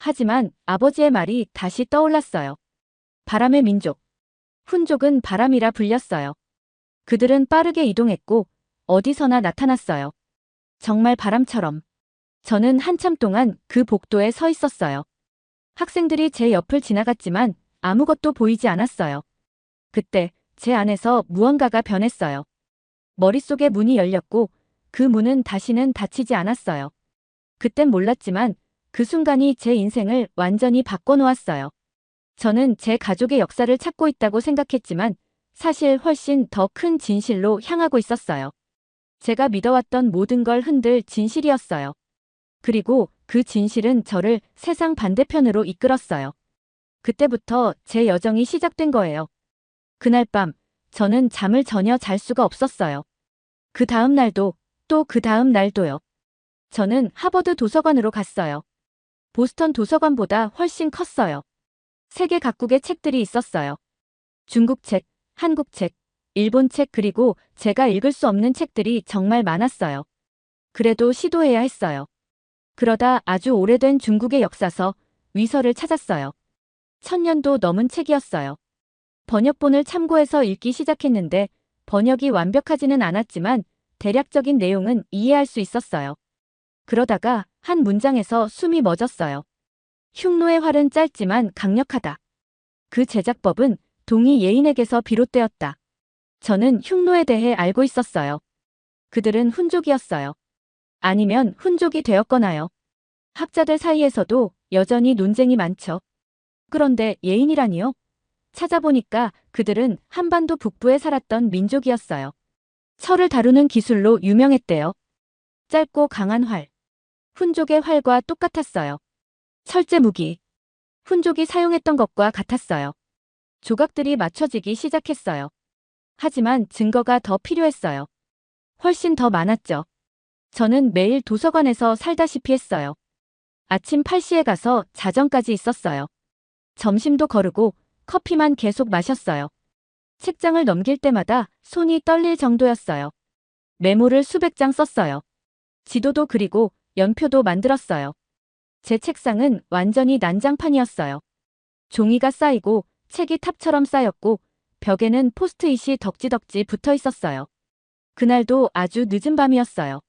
하지만 아버지의 말이 다시 떠올랐어요. 바람의 민족. 훈족은 바람이라 불렸어요. 그들은 빠르게 이동했고 어디서나 나타났어요. 정말 바람처럼. 저는 한참 동안 그 복도에 서 있었어요. 학생들이 제 옆을 지나갔지만 아무것도 보이지 않았어요. 그때 제 안에서 무언가가 변했어요. 머릿속에 문이 열렸고 그 문은 다시는 닫히지 않았어요. 그땐 몰랐지만 그 순간이 제 인생을 완전히 바꿔놓았어요. 저는 제 가족의 역사를 찾고 있다고 생각했지만 사실 훨씬 더 큰 진실로 향하고 있었어요. 제가 믿어왔던 모든 걸 흔들 진실이었어요. 그리고 그 진실은 저를 세상 반대편으로 이끌었어요. 그때부터 제 여정이 시작된 거예요. 그날 밤 저는 잠을 전혀 잘 수가 없었어요. 그 다음 날도 또 그 다음 날도요. 저는 하버드 도서관으로 갔어요. 보스턴 도서관보다 훨씬 컸어요. 세계 각국의 책들이 있었어요. 중국 책, 한국 책, 일본 책 그리고 제가 읽을 수 없는 책들이 정말 많았어요. 그래도 시도해야 했어요. 그러다 아주 오래된 중국의 역사서, 위서를 찾았어요. 1000년도 넘은 책이었어요. 번역본을 참고해서 읽기 시작했는데 번역이 완벽하지는 않았지만 대략적인 내용은 이해할 수 있었어요. 그러다가 한 문장에서 숨이 멎었어요. 흉노의 활은 짧지만 강력하다. 그 제작법은 동이 예인에게서 비롯되었다. 저는 흉노에 대해 알고 있었어요. 그들은 훈족이었어요. 아니면 훈족이 되었거나요. 학자들 사이에서도 여전히 논쟁이 많죠. 그런데 예인이라니요? 찾아보니까 그들은 한반도 북부에 살았던 민족이었어요. 철을 다루는 기술로 유명했대요. 짧고 강한 활. 훈족의 활과 똑같았어요. 철제 무기. 훈족이 사용했던 것과 같았어요. 조각들이 맞춰지기 시작했어요. 하지만 증거가 더 필요했어요. 훨씬 더 많았죠. 저는 매일 도서관에서 살다시피 했어요. 아침 8시에 가서 자정까지 있었어요. 점심도 거르고 커피만 계속 마셨어요. 책장을 넘길 때마다 손이 떨릴 정도였어요. 메모를 수백 장 썼어요. 지도도 그리고 연표도 만들었어요. 제 책상은 완전히 난장판이었어요. 종이가 쌓이고 책이 탑처럼 쌓였고 벽에는 포스트잇이 덕지덕지 붙어 있었어요. 그날도 아주 늦은 밤이었어요.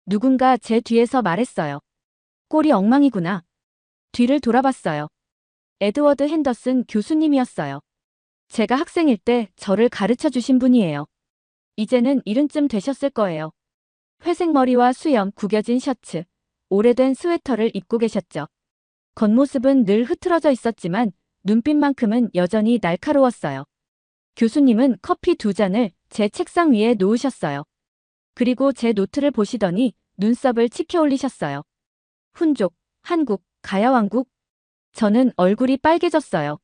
누군가 제 뒤에서 말했어요. 꼴이 엉망이구나. 뒤를 돌아봤어요. 에드워드 핸더슨 교수님이었어요. 제가 학생일 때 저를 가르쳐 주신 분이에요. 이제는 이른쯤 되셨을 거예요. 회색 머리와 수염 구겨진 셔츠, 오래된 스웨터를 입고 계셨죠. 겉모습은 늘 흐트러져 있었지만 눈빛만큼은 여전히 날카로웠어요. 교수님은 커피 2잔을 제 책상 위에 놓으셨어요. 그리고 제 노트를 보시더니 눈썹을 치켜 올리셨어요. 훈족, 한국, 가야왕국. 저는 얼굴이 빨개졌어요.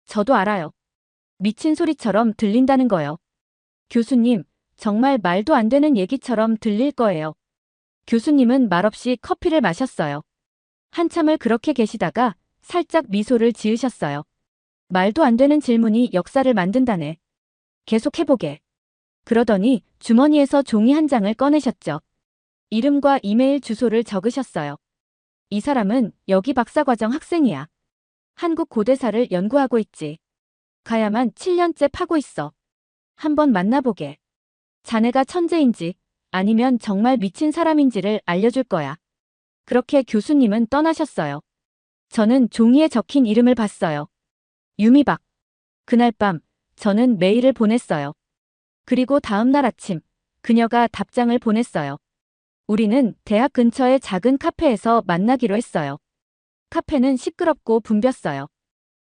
저도 알아요. 미친 소리처럼 들린다는 거요. 교수님, 정말 말도 안 되는 얘기처럼 들릴 거예요. 교수님은 말없이 커피를 마셨어요. 한참을 그렇게 계시다가 살짝 미소를 지으셨어요. 말도 안 되는 질문이 역사를 만든다네. 계속 해보게. 그러더니 주머니에서 종이 한 장을 꺼내셨죠. 이름과 이메일 주소를 적으셨어요. 이 사람은 여기 박사과정 학생이야. 한국 고대사를 연구하고 있지. 가야만 7년째 파고 있어. 한번 만나보게. 자네가 천재인지 아니면 정말 미친 사람인지를 알려줄 거야. 그렇게 교수님은 떠나셨어요. 저는 종이에 적힌 이름을 봤어요. 유미박. 그날 밤 저는 메일을 보냈어요. 그리고 다음 날 아침 그녀가 답장을 보냈어요. 우리는 대학 근처의 작은 카페에서 만나기로 했어요. 카페는 시끄럽고 붐볐어요.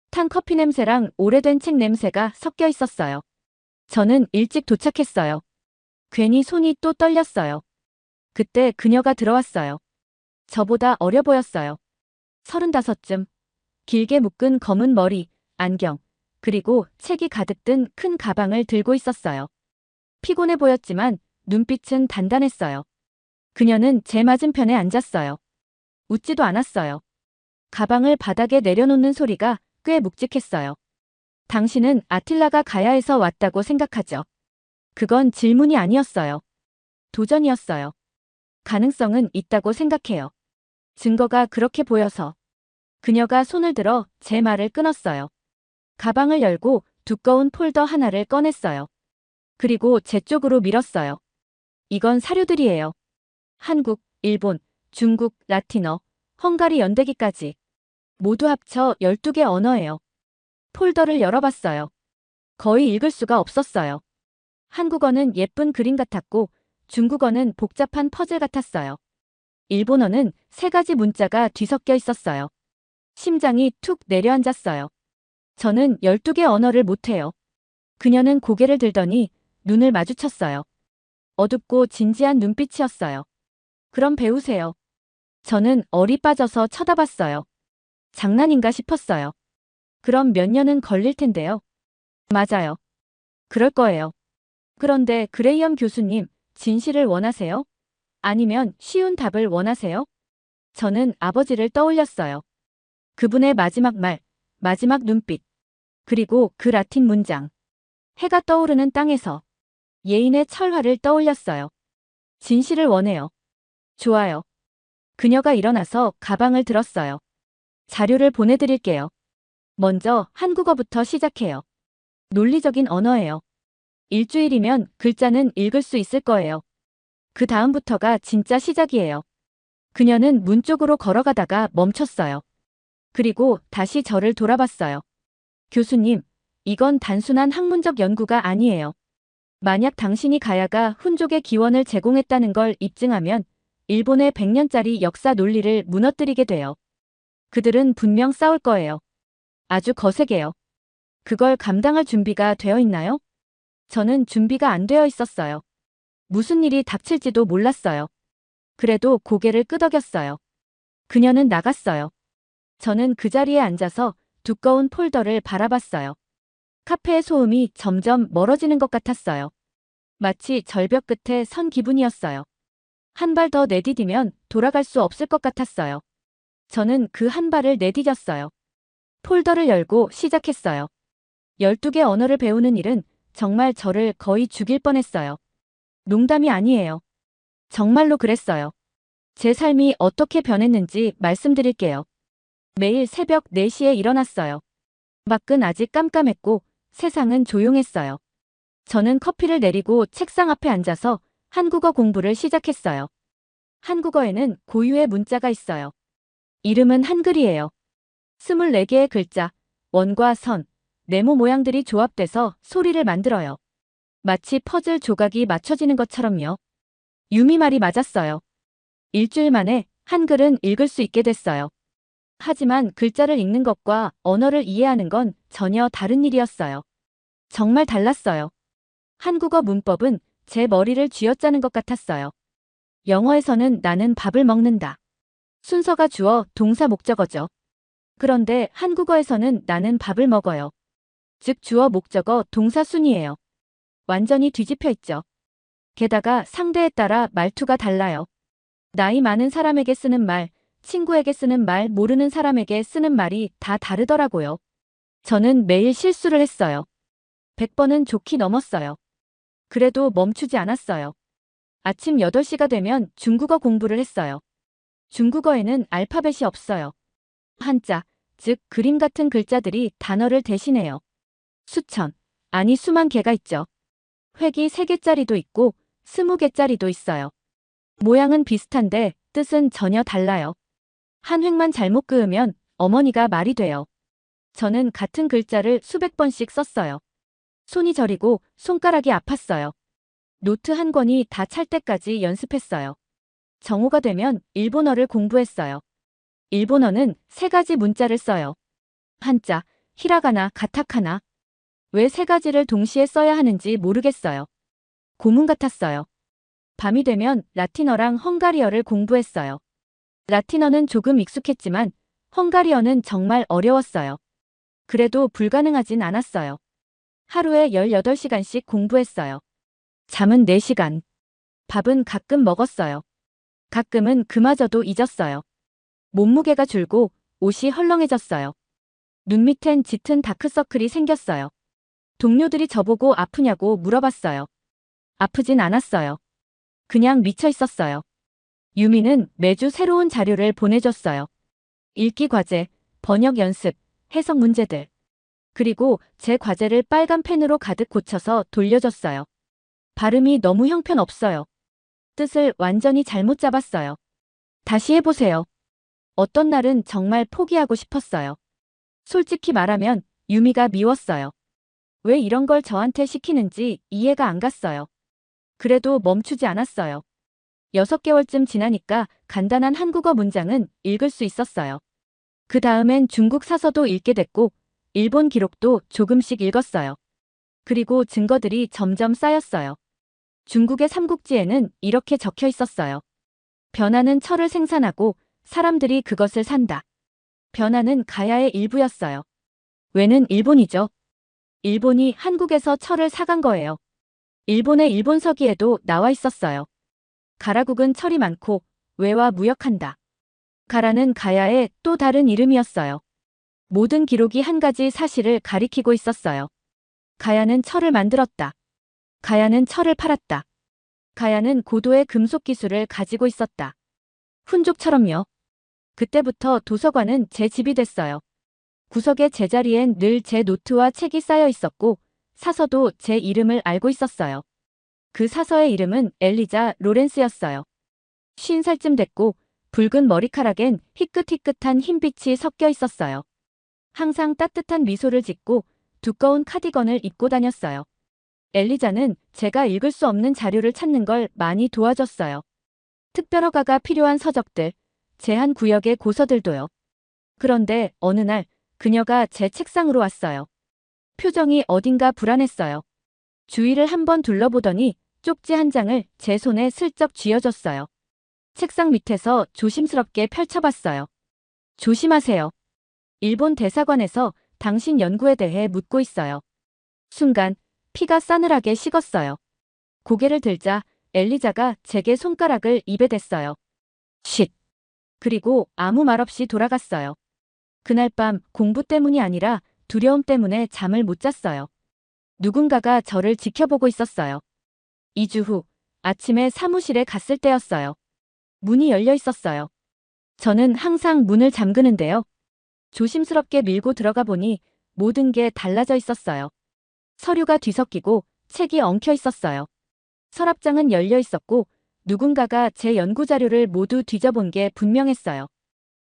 탄 커피 냄새랑 오래된 책 냄새가 섞여 있었어요. 저는 일찍 도착했어요. 괜히 손이 또 떨렸어요. 그때 그녀가 들어왔어요. 저보다 어려 보였어요. 35쯤. 길게 묶은 검은 머리, 안경, 그리고 책이 가득 든 큰 가방을 들고 있었어요. 피곤해 보였지만 눈빛은 단단했어요. 그녀는 제 맞은편에 앉았어요. 웃지도 않았어요. 가방을 바닥에 내려놓는 소리가 꽤 묵직했어요. 당신은 아틸라가 가야에서 왔다고 생각하죠? 그건 질문이 아니었어요. 도전이었어요. 가능성은 있다고 생각해요. 증거가 그렇게 보여서. 그녀가 손을 들어 제 말을 끊었어요. 가방을 열고 두꺼운 폴더 하나를 꺼냈어요. 그리고 제 쪽으로 밀었어요. 이건 사료들이에요. 한국, 일본, 중국, 라틴어, 헝가리 연대기까지. 모두 합쳐 12개 언어예요. 폴더를 열어봤어요. 거의 읽을 수가 없었어요. 한국어는 예쁜 그림 같았고 중국어는 복잡한 퍼즐 같았어요. 일본어는 3가지 문자가 뒤섞여 있었어요. 심장이 툭 내려앉았어요. 저는 12개 언어를 못해요. 그녀는 고개를 들더니 눈을 마주쳤어요. 어둡고 진지한 눈빛이었어요. 그럼 배우세요. 저는 얼이 빠져서 쳐다봤어요. 장난인가 싶었어요. 그럼 몇 년은 걸릴 텐데요. 맞아요. 그럴 거예요. 그런데 그레이엄 교수님, 진실을 원하세요? 아니면 쉬운 답을 원하세요? 저는 아버지를 떠올렸어요. 그분의 마지막 말, 마지막 눈빛, 그리고 그 라틴 문장. 해가 떠오르는 땅에서 예인의 철화를 떠올렸어요. 진실을 원해요. 좋아요. 그녀가 일어나서 가방을 들었어요. 자료를 보내드릴게요. 먼저 한국어부터 시작해요. 논리적인 언어예요. 일주일이면 글자는 읽을 수 있을 거예요. 그 다음부터가 진짜 시작이에요. 그녀는 문 쪽으로 걸어가다가 멈췄어요. 그리고 다시 저를 돌아봤어요. 교수님, 이건 단순한 학문적 연구가 아니에요. 만약 당신이 가야가 훈족의 기원을 제공했다는 걸 입증하면 일본의 100년짜리 역사 논리를 무너뜨리게 돼요. 그들은 분명 싸울 거예요. 아주 거세게요. 그걸 감당할 준비가 되어 있나요? 저는 준비가 안 되어 있었어요. 무슨 일이 닥칠지도 몰랐어요. 그래도 고개를 끄덕였어요. 그녀는 나갔어요. 저는 그 자리에 앉아서 두꺼운 폴더를 바라봤어요. 카페의 소음이 점점 멀어지는 것 같았어요. 마치 절벽 끝에 선 기분이었어요. 한 발 더 내디디면 돌아갈 수 없을 것 같았어요. 저는 그 한 발을 내디뎠어요. 폴더를 열고 시작했어요. 12개 언어를 배우는 일은 정말 저를 거의 죽일 뻔했어요. 농담이 아니에요. 정말로 그랬어요. 제 삶이 어떻게 변했는지 말씀드릴게요. 매일 새벽 4시에 일어났어요. 밖은 아직 깜깜했고 세상은 조용했어요. 저는 커피를 내리고 책상 앞에 앉아서 한국어 공부를 시작했어요. 한국어에는 고유의 문자가 있어요. 이름은 한글이에요. 24개의 글자, 원과 선, 네모 모양들이 조합돼서 소리를 만들어요. 마치 퍼즐 조각이 맞춰지는 것처럼요. 유미 말이 맞았어요. 일주일 만에 한글은 읽을 수 있게 됐어요. 하지만 글자를 읽는 것과 언어를 이해하는 건 전혀 다른 일이었어요. 정말 달랐어요. 한국어 문법은 제 머리를 쥐어짜는 것 같았어요. 영어에서는 나는 밥을 먹는다. 순서가 주어 동사 목적어죠. 그런데 한국어에서는 나는 밥을 먹어요. 즉 주어 목적어 동사 순이에요. 완전히 뒤집혀 있죠. 게다가 상대에 따라 말투가 달라요. 나이 많은 사람에게 쓰는 말, 친구에게 쓰는 말, 모르는 사람에게 쓰는 말이 다 다르더라고요. 저는 매일 실수를 했어요. 100번은 좋게 넘었어요. 그래도 멈추지 않았어요. 아침 8시가 되면 중국어 공부를 했어요. 중국어에는 알파벳이 없어요. 한자, 즉 그림 같은 글자들이 단어를 대신해요. 수천, 아니 수만 개가 있죠. 획이 3개짜리도 있고 20개짜리도 있어요. 모양은 비슷한데 뜻은 전혀 달라요. 한 획만 잘못 그으면 어머니가 말이 돼요. 저는 같은 글자를 수백 번씩 썼어요. 손이 저리고 손가락이 아팠어요. 노트 한 권이 다 찰 때까지 연습했어요. 정오가 되면 일본어를 공부했어요. 일본어는 3가지 문자를 써요. 한자, 히라가나, 가타카나. 왜 3가지를 동시에 써야 하는지 모르겠어요. 고문 같았어요. 밤이 되면 라틴어랑 헝가리어를 공부했어요. 라틴어는 조금 익숙했지만 헝가리어는 정말 어려웠어요. 그래도 불가능하진 않았어요. 하루에 18시간씩 공부했어요. 잠은 4시간. 밥은 가끔 먹었어요. 가끔은 그마저도 잊었어요. 몸무게가 줄고 옷이 헐렁해졌어요. 눈 밑엔 짙은 다크서클이 생겼어요. 동료들이 저보고 아프냐고 물어봤어요. 아프진 않았어요. 그냥 미쳐 있었어요. 유미는 매주 새로운 자료를 보내줬어요. 읽기 과제, 번역 연습, 해석 문제들. 그리고 제 과제를 빨간 펜으로 가득 고쳐서 돌려줬어요. 발음이 너무 형편없어요. 뜻을 완전히 잘못 잡았어요. 다시 해보세요. 어떤 날은 정말 포기하고 싶었어요. 솔직히 말하면 유미가 미웠어요. 왜 이런 걸 저한테 시키는지 이해가 안 갔어요. 그래도 멈추지 않았어요. 6개월쯤 지나니까 간단한 한국어 문장은 읽을 수 있었어요. 그 다음엔 중국 사서도 읽게 됐고 일본 기록도 조금씩 읽었어요. 그리고 증거들이 점점 쌓였어요. 중국의 삼국지에는 이렇게 적혀 있었어요. 변화는 철을 생산하고 사람들이 그것을 산다. 변화는 가야의 일부였어요. 왜는 일본이죠. 일본이 한국에서 철을 사간 거예요. 일본의 일본서기에도 나와 있었어요. 가라국은 철이 많고 외와 무역한다. 가라는 가야의 또 다른 이름이었어요. 모든 기록이 한 가지 사실을 가리키고 있었어요. 가야는 철을 만들었다. 가야는 철을 팔았다. 가야는 고도의 금속 기술을 가지고 있었다. 훈족처럼요. 그때부터 도서관은 제 집이 됐어요. 구석의 제자리엔 늘 제 노트와 책이 쌓여 있었고 사서도 제 이름을 알고 있었어요. 그 사서의 이름은 엘리자 로렌스였어요. 50살쯤 됐고 붉은 머리카락엔 희끗희끗한 흰빛이 섞여 있었어요. 항상 따뜻한 미소를 짓고 두꺼운 카디건을 입고 다녔어요. 엘리자는 제가 읽을 수 없는 자료를 찾는 걸 많이 도와줬어요. 특별허가가 필요한 서적들, 제한 구역의 고서들도요. 그런데 어느 날 그녀가 제 책상으로 왔어요. 표정이 어딘가 불안했어요. 주위를 한번 둘러보더니 쪽지 한 장을 제 손에 슬쩍 쥐어줬어요. 책상 밑에서 조심스럽게 펼쳐봤어요. 조심하세요. 일본 대사관에서 당신 연구에 대해 묻고 있어요. 순간 피가 싸늘하게 식었어요. 고개를 들자 엘리자가 제게 손가락을 입에 댔어요. 쉿. 그리고 아무 말 없이 돌아갔어요. 그날 밤 공부 때문이 아니라 두려움 때문에 잠을 못 잤어요. 누군가가 저를 지켜보고 있었어요. 2주 후 아침에 사무실에 갔을 때였어요. 문이 열려 있었어요. 저는 항상 문을 잠그는데요. 조심스럽게 밀고 들어가 보니 모든 게 달라져 있었어요. 서류가 뒤섞이고 책이 엉켜 있었어요. 서랍장은 열려 있었고 누군가가 제 연구 자료를 모두 뒤져본 게 분명했어요.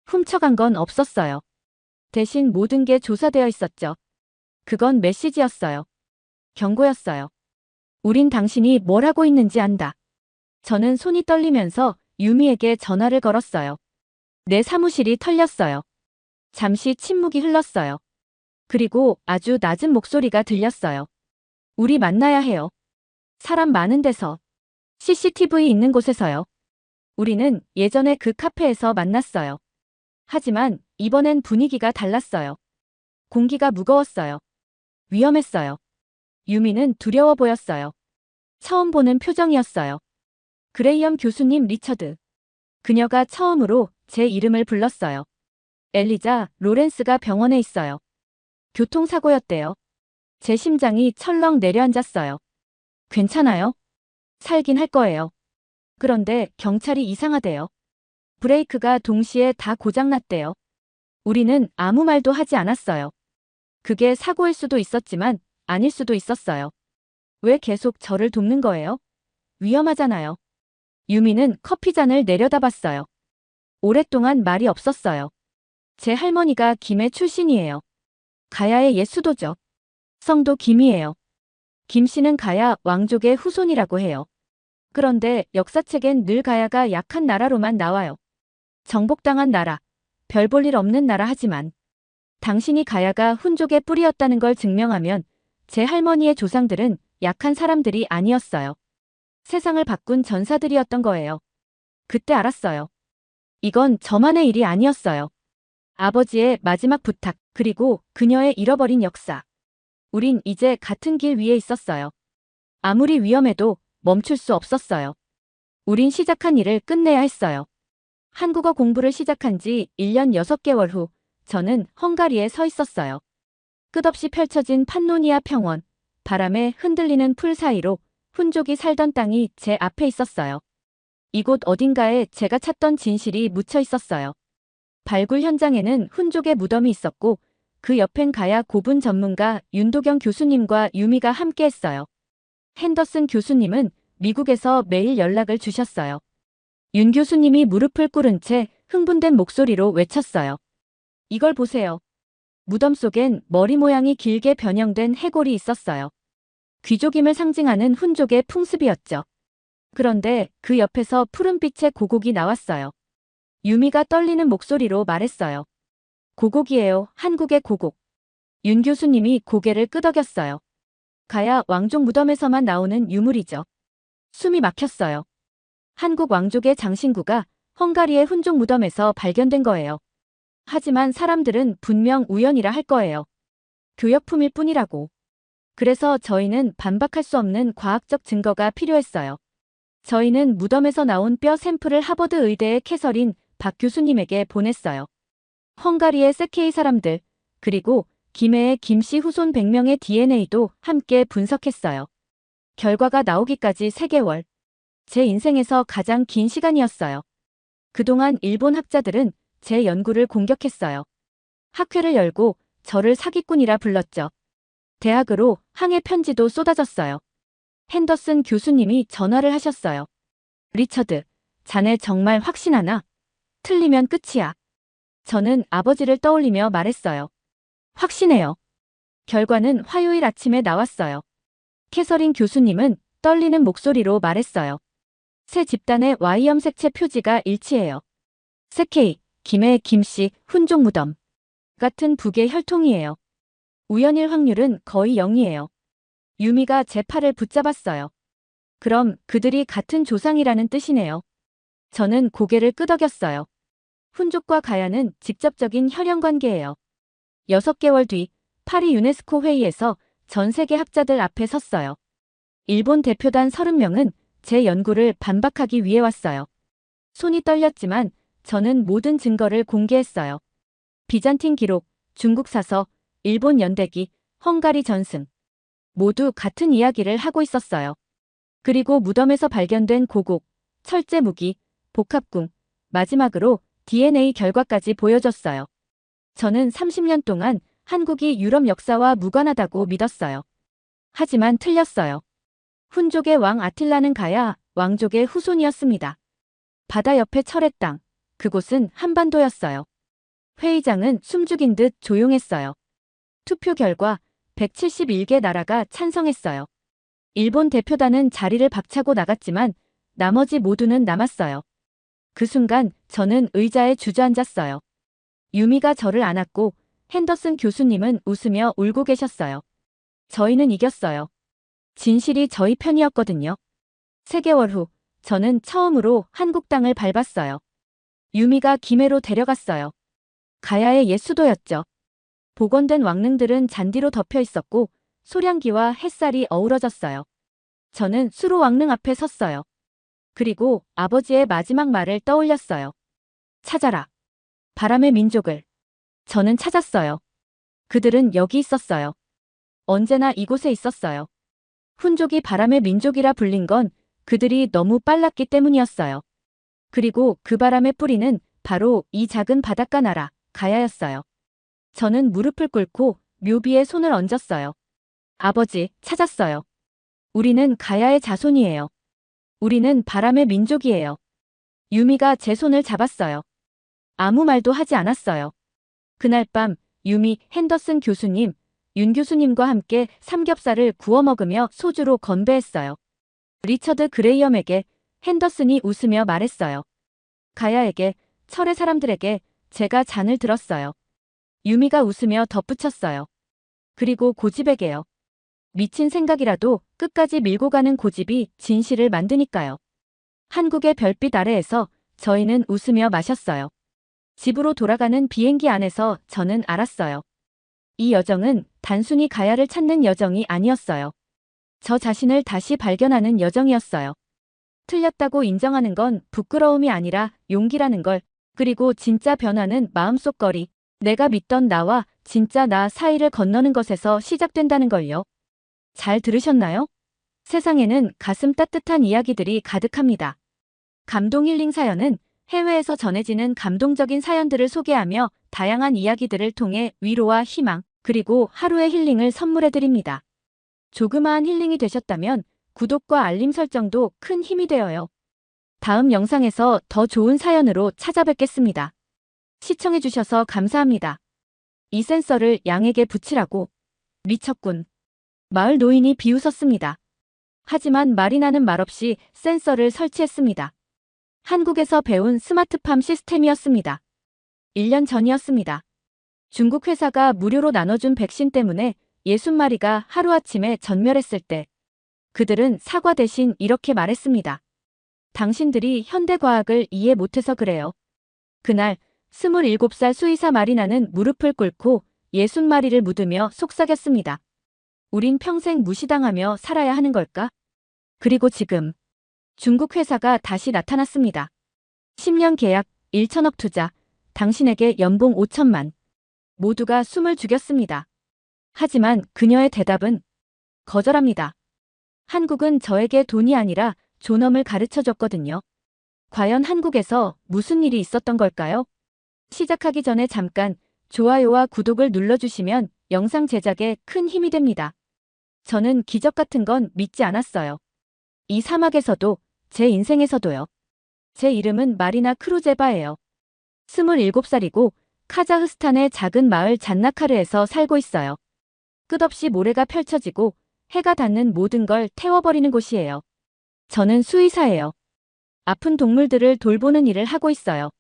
훔쳐간 건 없었어요. 대신 모든 게 조사되어 있었죠. 그건 메시지였어요. 경고였어요. 우린 당신이 뭘 하고 있는지 안다. 저는 손이 떨리면서 유미에게 전화를 걸었어요. 내 사무실이 털렸어요. 잠시 침묵이 흘렀어요. 그리고 아주 낮은 목소리가 들렸어요. 우리 만나야 해요. 사람 많은 데서. CCTV 있는 곳에서요. 우리는 예전에 그 카페에서 만났어요. 하지만 이번엔 분위기가 달랐어요. 공기가 무거웠어요. 위험했어요. 유미는 두려워 보였어요. 처음 보는 표정이었어요. 그레이엄 교수님 리처드. 그녀가 처음으로 제 이름을 불렀어요. 엘리자 로렌스가 병원에 있어요. 교통사고였대요. 제 심장이 철렁 내려앉았어요. 괜찮아요? 살긴 할 거예요. 그런데 경찰이 이상하대요. 브레이크가 동시에 다 고장났대요. 우리는 아무 말도 하지 않았어요. 그게 사고일 수도 있었지만 아닐 수도 있었어요. 왜 계속 저를 돕는 거예요? 위험하잖아요. 유미는 커피잔을 내려다봤어요. 오랫동안 말이 없었어요. 제 할머니가 김해 출신이에요. 가야의 옛 수도죠. 성도 김이에요. 김 씨는 가야 왕족의 후손이라고 해요. 그런데 역사책엔 늘 가야가 약한 나라로만 나와요. 정복당한 나라, 별 볼 일 없는 나라 하지만 당신이 가야가 훈족의 뿌리였다는 걸 증명하면 제 할머니의 조상들은 약한 사람들이 아니었어요. 세상을 바꾼 전사들이었던 거예요. 그때 알았어요. 이건 저만의 일이 아니었어요. 아버지의 마지막 부탁, 그리고 그녀의 잃어버린 역사. 우린 이제 같은 길 위에 있었어요. 아무리 위험해도 멈출 수 없었어요. 우린 시작한 일을 끝내야 했어요. 한국어 공부를 시작한 지 1년 6개월 후, 저는 헝가리에 서 있었어요. 끝없이 펼쳐진 판노니아 평원, 바람에 흔들리는 풀 사이로 훈족이 살던 땅이 제 앞에 있었어요. 이곳 어딘가에 제가 찾던 진실이 묻혀 있었어요. 발굴 현장에는 훈족의 무덤이 있었고 그 옆엔 가야 고분 전문가 윤도경 교수님과 유미가 함께했어요. 핸더슨 교수님은 미국에서 매일 연락을 주셨어요. 윤 교수님이 무릎을 꿇은 채 흥분된 목소리로 외쳤어요. 이걸 보세요. 무덤 속엔 머리 모양이 길게 변형된 해골이 있었어요. 귀족임을 상징하는 훈족의 풍습이었죠. 그런데 그 옆에서 푸른빛의 고곡이 나왔어요. 유미가 떨리는 목소리로 말했어요. 고곡이에요. 한국의 고곡. 윤 교수님이 고개를 끄덕였어요. 가야 왕족 무덤에서만 나오는 유물이죠. 숨이 막혔어요. 한국 왕족의 장신구가 헝가리의 훈족 무덤에서 발견된 거예요. 하지만 사람들은 분명 우연이라 할 거예요. 교역품일 뿐이라고. 그래서 저희는 반박할 수 없는 과학적 증거가 필요했어요. 저희는 무덤에서 나온 뼈 샘플을 하버드 의대의 캐서린 박 교수님에게 보냈어요. 헝가리의 세케이 사람들, 그리고 김해의 김씨 후손 100명의 DNA도 함께 분석했어요. 결과가 나오기까지 3개월. 제 인생에서 가장 긴 시간이었어요. 그동안 일본 학자들은 제 연구를 공격했어요. 학회를 열고 저를 사기꾼이라 불렀죠. 대학으로 항해 편지도 쏟아졌어요. 핸더슨 교수님이 전화를 하셨어요. 리처드, 자네 정말 확신하나? 틀리면 끝이야. 저는 아버지를 떠올리며 말했어요. 확신해요. 결과는 화요일 아침에 나왔어요. 캐서린 교수님은 떨리는 목소리로 말했어요. 새 집단의 Y염 색채 표지가 일치해요. 세케이, 김해 김씨, 훈족 무덤 같은 북의 혈통이에요. 우연일 확률은 거의 0이에요. 유미가 제 팔을 붙잡았어요. 그럼 그들이 같은 조상이라는 뜻이네요. 저는 고개를 끄덕였어요. 훈족과 가야는 직접적인 혈연관계예요. 6개월 뒤 파리 유네스코 회의에서 전 세계 학자들 앞에 섰어요. 일본 대표단 30명은 제 연구를 반박하기 위해 왔어요. 손이 떨렸지만 저는 모든 증거를 공개했어요. 비잔틴 기록, 중국 사서, 일본 연대기, 헝가리 전승. 모두 같은 이야기를 하고 있었어요. 그리고 무덤에서 발견된 고곡, 철제 무기, 복합궁, 마지막으로 DNA 결과까지 보여줬어요. 저는 30년 동안 한국이 유럽 역사와 무관하다고 믿었어요. 하지만 틀렸어요. 훈족의 왕 아틸라는 가야 왕족의 후손이었습니다. 바다 옆의 철의 땅, 그곳은 한반도였어요. 회의장은 숨죽인 듯 조용했어요. 투표 결과 171개 나라가 찬성했어요. 일본 대표단은 자리를 박차고 나갔지만 나머지 모두는 남았어요. 그 순간 저는 의자에 주저앉았어요. 유미가 저를 안았고 핸더슨 교수님은 웃으며 울고 계셨어요. 저희는 이겼어요. 진실이 저희 편이었거든요. 3개월 후 저는 처음으로 한국 땅을 밟았어요. 유미가 김해로 데려갔어요. 가야의 옛 수도였죠. 복원된 왕릉들은 잔디로 덮여 있었고 소량기와 햇살이 어우러졌어요. 저는 수로 왕릉 앞에 섰어요. 그리고 아버지의 마지막 말을 떠올렸어요. 찾아라. 바람의 민족을. 저는 찾았어요. 그들은 여기 있었어요. 언제나 이곳에 있었어요. 훈족이 바람의 민족이라 불린 건 그들이 너무 빨랐기 때문이었어요. 그리고 그 바람의 뿌리는 바로 이 작은 바닷가 나라, 가야였어요. 저는 무릎을 꿇고 묘비에 손을 얹었어요. 아버지, 찾았어요. 우리는 가야의 자손이에요. 우리는 바람의 민족이에요. 유미가 제 손을 잡았어요. 아무 말도 하지 않았어요. 그날 밤 유미, 핸더슨 교수님, 윤 교수님과 함께 삼겹살을 구워 먹으며 소주로 건배했어요. 리처드 그레이엄에게 핸더슨이 웃으며 말했어요. 가야에게, 철의 사람들에게 제가 잔을 들었어요. 유미가 웃으며 덧붙였어요. 그리고 고집에게요. 미친 생각이라도 끝까지 밀고 가는 고집이 진실을 만드니까요. 한국의 별빛 아래에서 저희는 웃으며 마셨어요. 집으로 돌아가는 비행기 안에서 저는 알았어요. 이 여정은 단순히 가야를 찾는 여정이 아니었어요. 저 자신을 다시 발견하는 여정이었어요. 틀렸다고 인정하는 건 부끄러움이 아니라 용기라는 걸, 그리고 진짜 변화는 마음속 거리, 내가 믿던 나와 진짜 나 사이를 건너는 것에서 시작된다는 걸요. 잘 들으셨나요? 세상에는 가슴 따뜻한 이야기들이 가득합니다. 감동 힐링 사연은 해외에서 전해지는 감동적인 사연들을 소개하며 다양한 이야기들을 통해 위로와 희망, 그리고 하루의 힐링을 선물해드립니다. 조그마한 힐링이 되셨다면 구독과 알림 설정도 큰 힘이 되어요. 다음 영상에서 더 좋은 사연으로 찾아뵙겠습니다. 시청해주셔서 감사합니다. 이 센서를 양에게 붙이라고. 미쳤군. 마을 노인이 비웃었습니다. 하지만 마리나는 말없이 센서를 설치했습니다. 한국에서 배운 스마트팜 시스템이었습니다. 1년 전이었습니다. 중국 회사가 무료로 나눠준 백신 때문에 60마리가 하루아침에 전멸했을 때 그들은 사과 대신 이렇게 말했습니다. 당신들이 현대과학을 이해 못해서 그래요. 그날 27살 수의사 마리나는 무릎을 꿇고 60마리를 묻으며 속삭였습니다. 우린 평생 무시당하며 살아야 하는 걸까? 그리고 지금 중국 회사가 다시 나타났습니다. 10년 계약, 1천억 투자, 당신에게 연봉 5천만. 모두가 숨을 죽였습니다. 하지만 그녀의 대답은 거절합니다. 한국은 저에게 돈이 아니라 존엄을 가르쳐줬거든요. 과연 한국에서 무슨 일이 있었던 걸까요? 시작하기 전에 잠깐 좋아요와 구독을 눌러주시면 영상 제작에 큰 힘이 됩니다. 저는 기적 같은 건 믿지 않았어요. 이 사막에서도, 제 인생에서도요. 제 이름은 마리나 크루제바예요. 27살이고 카자흐스탄의 작은 마을 잔나카르에서 살고 있어요. 끝없이 모래가 펼쳐지고 해가 닿는 모든 걸 태워버리는 곳이에요. 저는 수의사예요. 아픈 동물들을 돌보는 일을 하고 있어요.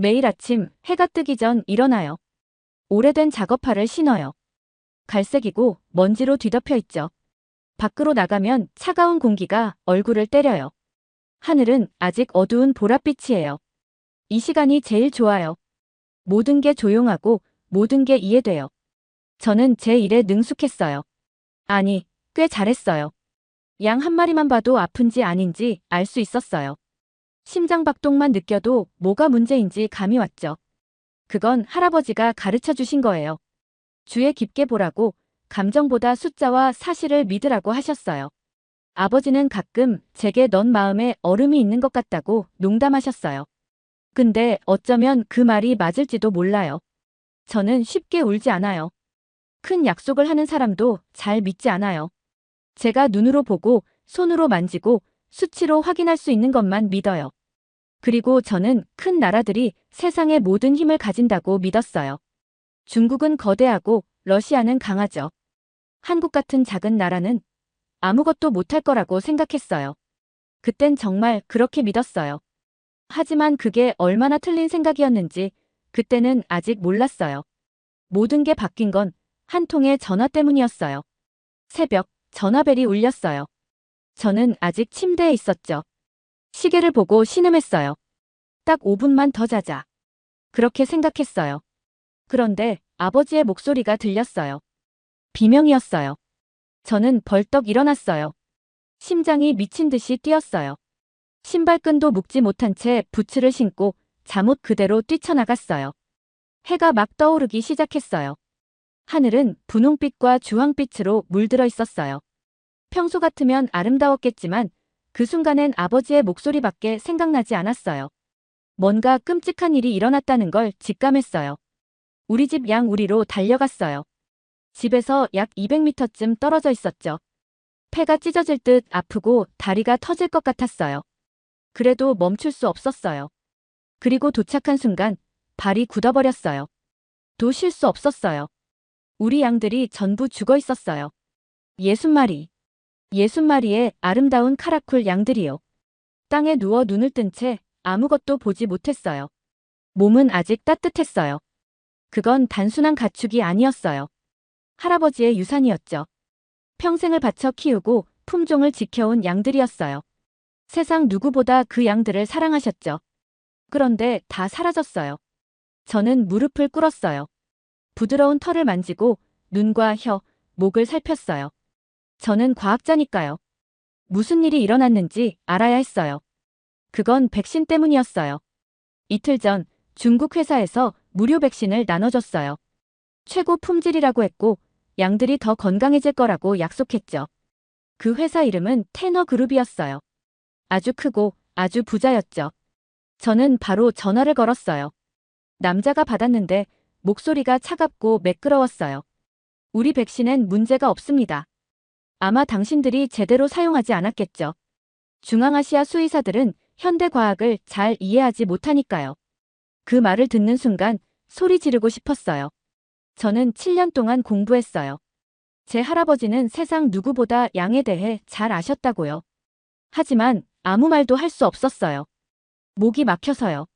매일 아침 해가 뜨기 전 일어나요. 오래된 작업화를 신어요. 갈색이고 먼지로 뒤덮여 있죠. 밖으로 나가면 차가운 공기가 얼굴을 때려요. 하늘은 아직 어두운 보랏빛이에요. 이 시간이 제일 좋아요. 모든 게 조용하고 모든 게 이해돼요. 저는 제 일에 능숙했어요. 아니, 꽤 잘했어요. 양 한 마리만 봐도 아픈지 아닌지 알 수 있었어요. 심장박동만 느껴도 뭐가 문제인지 감이 왔죠. 그건 할아버지가 가르쳐 주신 거예요. 주의 깊게 보라고, 감정보다 숫자와 사실을 믿으라고 하셨어요. 아버지는 가끔 제게 넌 마음에 얼음이 있는 것 같다고 농담하셨어요. 근데 어쩌면 그 말이 맞을지도 몰라요. 저는 쉽게 울지 않아요. 큰 약속을 하는 사람도 잘 믿지 않아요. 제가 눈으로 보고 손으로 만지고 수치로 확인할 수 있는 것만 믿어요. 그리고 저는 큰 나라들이 세상의 모든 힘을 가진다고 믿었어요. 중국은 거대하고 러시아는 강하죠. 한국 같은 작은 나라는 아무것도 못할 거라고 생각했어요. 그땐 정말 그렇게 믿었어요. 하지만 그게 얼마나 틀린 생각이었는지 그때는 아직 몰랐어요. 모든 게 바뀐 건 한 통의 전화 때문이었어요. 새벽, 전화벨이 울렸어요. 저는 아직 침대에 있었죠. 시계를 보고 신음했어요. 딱 5분만 더 자자. 그렇게 생각했어요. 그런데 아버지의 목소리가 들렸어요. 비명이었어요. 저는 벌떡 일어났어요. 심장이 미친 듯이 뛰었어요. 신발끈도 묶지 못한 채 부츠를 신고 잠옷 그대로 뛰쳐나갔어요. 해가 막 떠오르기 시작했어요. 하늘은 분홍빛과 주황빛으로 물들어 있었어요. 평소 같으면 아름다웠겠지만 그 순간엔 아버지의 목소리밖에 생각나지 않았어요. 뭔가 끔찍한 일이 일어났다는 걸 직감했어요. 우리 집 양 우리로 달려갔어요. 집에서 약 200m쯤 떨어져 있었죠. 폐가 찢어질 듯 아프고 다리가 터질 것 같았어요. 그래도 멈출 수 없었어요. 그리고 도착한 순간 발이 굳어버렸어요. 도 쉴 수 없었어요. 우리 양들이 전부 죽어 있었어요. 60마리. 60마리의 아름다운 카라쿨 양들이요. 땅에 누워 눈을 뜬 채 아무것도 보지 못했어요. 몸은 아직 따뜻했어요. 그건 단순한 가축이 아니었어요. 할아버지의 유산이었죠. 평생을 바쳐 키우고 품종을 지켜온 양들이었어요. 세상 누구보다 그 양들을 사랑하셨죠. 그런데 다 사라졌어요. 저는 무릎을 꿇었어요. 부드러운 털을 만지고 눈과 혀, 목을 살폈어요. 저는 과학자니까요. 무슨 일이 일어났는지 알아야 했어요. 그건 백신 때문이었어요. 이틀 전 중국 회사에서 무료 백신을 나눠줬어요. 최고 품질이라고 했고 양들이 더 건강해질 거라고 약속했죠. 그 회사 이름은 테너 그룹이었어요. 아주 크고 아주 부자였죠. 저는 바로 전화를 걸었어요. 남자가 받았는데 목소리가 차갑고 매끄러웠어요. 우리 백신엔 문제가 없습니다. 아마 당신들이 제대로 사용하지 않았겠죠. 중앙아시아 수의사들은 현대 과학을 잘 이해하지 못하니까요. 그 말을 듣는 순간 소리 지르고 싶었어요. 저는 7년 동안 공부했어요. 제 할아버지는 세상 누구보다 양에 대해 잘 아셨다고요. 하지만 아무 말도 할 수 없었어요. 목이 막혀서요.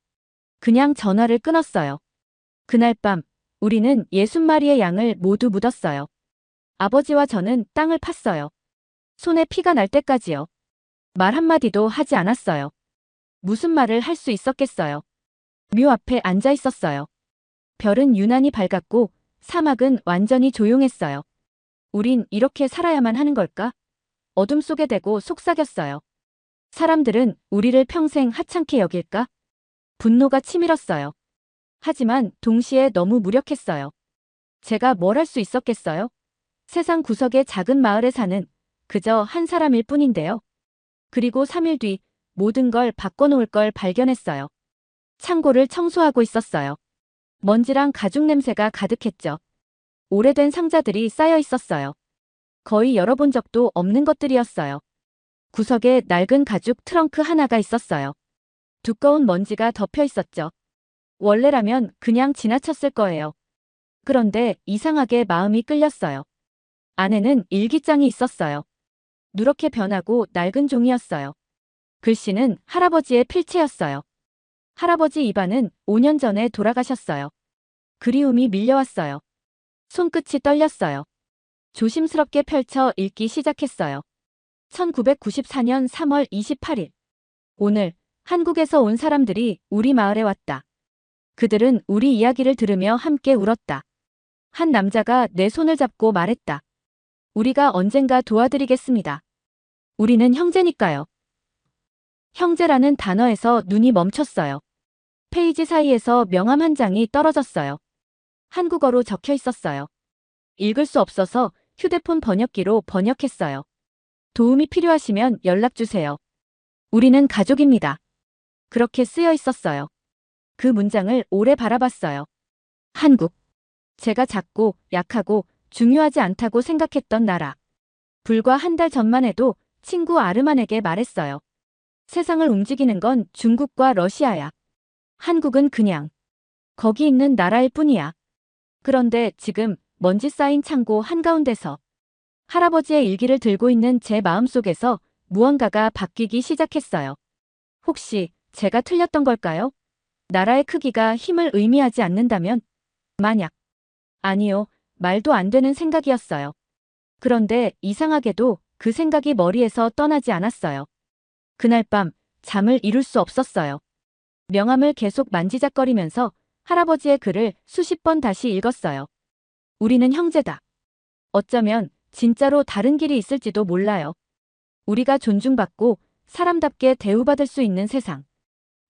그냥 전화를 끊었어요. 그날 밤 우리는 60마리의 양을 모두 묻었어요. 아버지와 저는 땅을 팠어요. 손에 피가 날 때까지요. 말 한마디도 하지 않았어요. 무슨 말을 할 수 있었겠어요. 묘 앞에 앉아 있었어요. 별은 유난히 밝았고 사막은 완전히 조용했어요. 우린 이렇게 살아야만 하는 걸까? 어둠 속에 대고 속삭였어요. 사람들은 우리를 평생 하찮게 여길까? 분노가 치밀었어요. 하지만 동시에 너무 무력했어요. 제가 뭘 할 수 있었겠어요? 세상 구석의 작은 마을에 사는 그저 한 사람일 뿐인데요. 그리고 3일 뒤 모든 걸 바꿔놓을 걸 발견했어요. 창고를 청소하고 있었어요. 먼지랑 가죽 냄새가 가득했죠. 오래된 상자들이 쌓여 있었어요. 거의 열어본 적도 없는 것들이었어요. 구석에 낡은 가죽 트렁크 하나가 있었어요. 두꺼운 먼지가 덮여 있었죠. 원래라면 그냥 지나쳤을 거예요. 그런데 이상하게 마음이 끌렸어요. 안에는 일기장이 있었어요. 누렇게 변하고 낡은 종이였어요. 글씨는 할아버지의 필체였어요. 할아버지 입안은 5년 전에 돌아가셨어요. 그리움이 밀려왔어요. 손끝이 떨렸어요. 조심스럽게 펼쳐 읽기 시작했어요. 1994년 3월 28일. 오늘 한국에서 온 사람들이 우리 마을에 왔다. 그들은 우리 이야기를 들으며 함께 울었다. 한 남자가 내 손을 잡고 말했다. 우리가 언젠가 도와드리겠습니다. 우리는 형제니까요. 형제라는 단어에서 눈이 멈췄어요. 페이지 사이에서 명함 한 장이 떨어졌어요. 한국어로 적혀 있었어요. 읽을 수 없어서 휴대폰 번역기로 번역했어요. 도움이 필요하시면 연락주세요. 우리는 가족입니다. 그렇게 쓰여 있었어요. 그 문장을 오래 바라봤어요. 한국. 제가 작고 약하고 중요하지 않다고 생각했던 나라. 불과 한 달 전만 해도 친구 아르만에게 말했어요. 세상을 움직이는 건 중국과 러시아야. 한국은 그냥 거기 있는 나라일 뿐이야. 그런데 지금 먼지 쌓인 창고 한가운데서 할아버지의 일기를 들고 있는 제 마음속에서 무언가가 바뀌기 시작했어요. 혹시 제가 틀렸던 걸까요? 나라의 크기가 힘을 의미하지 않는다면? 만약. 아니요, 말도 안 되는 생각이었어요. 그런데 이상하게도 그 생각이 머리에서 떠나지 않았어요. 그날 밤 잠을 이룰 수 없었어요. 명함을 계속 만지작거리면서 할아버지의 글을 수십 번 다시 읽었어요. 우리는 형제다. 어쩌면 진짜로 다른 길이 있을지도 몰라요. 우리가 존중받고 사람답게 대우받을 수 있는 세상.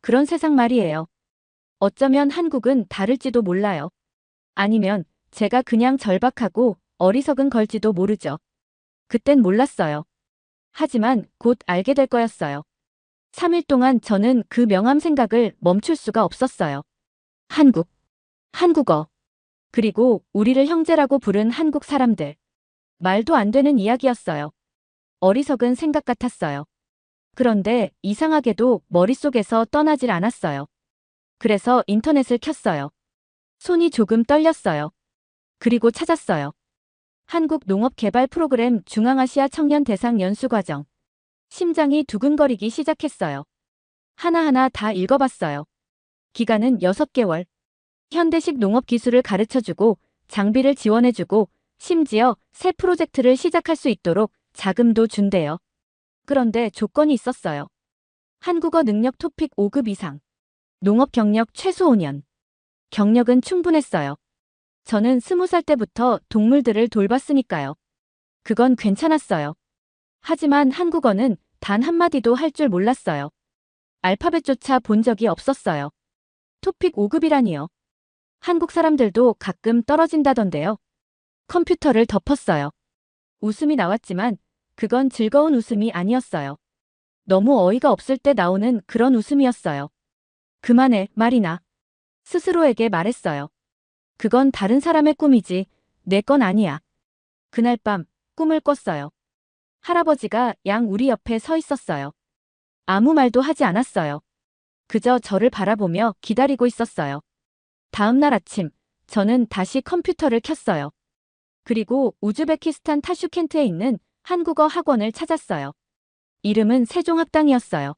그런 세상 말이에요. 어쩌면 한국은 다를지도 몰라요. 아니면 제가 그냥 절박하고 어리석은 걸지도 모르죠. 그땐 몰랐어요. 하지만 곧 알게 될 거였어요. 3일 동안 저는 그 명함 생각을 멈출 수가 없었어요. 한국, 한국어, 그리고 우리를 형제라고 부른 한국 사람들. 말도 안 되는 이야기였어요. 어리석은 생각 같았어요. 그런데 이상하게도 머릿속에서 떠나질 않았어요. 그래서 인터넷을 켰어요. 손이 조금 떨렸어요. 그리고 찾았어요. 한국 농업개발 프로그램 중앙아시아 청년 대상 연수과정. 심장이 두근거리기 시작했어요. 하나하나 다 읽어봤어요. 기간은 6개월. 현대식 농업 기술을 가르쳐주고 장비를 지원해주고 심지어 새 프로젝트를 시작할 수 있도록 자금도 준대요. 그런데 조건이 있었어요. 한국어 능력 토픽 5급 이상. 농업 경력 최소 5년. 경력은 충분했어요. 저는 20살 때부터 동물들을 돌봤으니까요. 그건 괜찮았어요. 하지만 한국어는 단 한마디도 할 줄 몰랐어요. 알파벳조차 본 적이 없었어요. 토픽 5급이라니요. 한국 사람들도 가끔 떨어진다던데요. 컴퓨터를 덮었어요. 웃음이 나왔지만 그건 즐거운 웃음이 아니었어요. 너무 어이가 없을 때 나오는 그런 웃음이었어요. 그만해, 말이나. 스스로에게 말했어요. 그건 다른 사람의 꿈이지, 내 건 아니야. 그날 밤, 꿈을 꿨어요. 할아버지가 양 우리 옆에 서 있었어요. 아무 말도 하지 않았어요. 그저 저를 바라보며 기다리고 있었어요. 다음 날 아침, 저는 다시 컴퓨터를 켰어요. 그리고 우즈베키스탄 타슈켄트에 있는 한국어 학원을 찾았어요. 이름은 세종학당이었어요.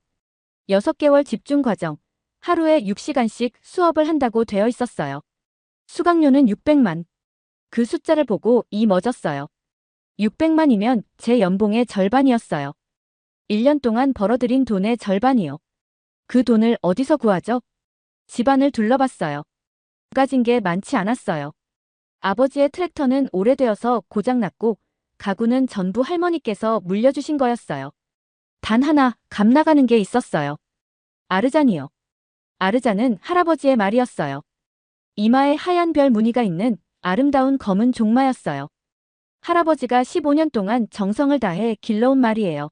6개월 집중 과정, 하루에 6시간씩 수업을 한다고 되어 있었어요. 수강료는 600만. 그 숫자를 보고 이 멎었어요. 600만이면 제 연봉의 절반이었어요. 1년 동안 벌어들인 돈의 절반이요. 그 돈을 어디서 구하죠? 집안을 둘러봤어요. 가진 게 많지 않았어요. 아버지의 트랙터는 오래되어서 고장났고 가구는 전부 할머니께서 물려주신 거였어요. 단 하나 값 나가는 게 있었어요. 아르잔이요. 아르잔은 할아버지의 말이었어요. 이마에 하얀 별 무늬가 있는 아름다운 검은 종마였어요. 할아버지가 15년 동안 정성을 다해 길러온 말이에요.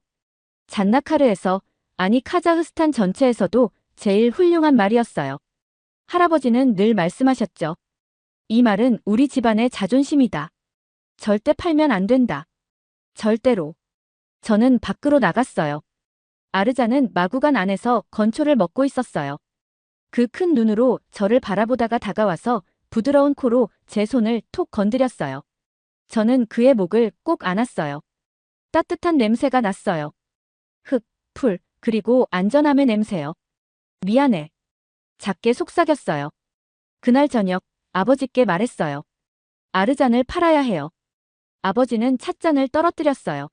잔나카르에서, 아니 카자흐스탄 전체에서도 제일 훌륭한 말이었어요. 할아버지는 늘 말씀하셨죠. 이 말은 우리 집안의 자존심이다. 절대 팔면 안 된다. 절대로. 저는 밖으로 나갔어요. 아르자는 마구간 안에서 건초를 먹고 있었어요. 그 큰 눈으로 저를 바라보다가 다가와서 부드러운 코로 제 손을 톡 건드렸어요. 저는 그의 목을 꼭 안았어요. 따뜻한 냄새가 났어요. 흙, 풀, 그리고 안전함의 냄새요. 미안해. 작게 속삭였어요. 그날 저녁 아버지께 말했어요. 아르잔을 팔아야 해요. 아버지는 찻잔을 떨어뜨렸어요.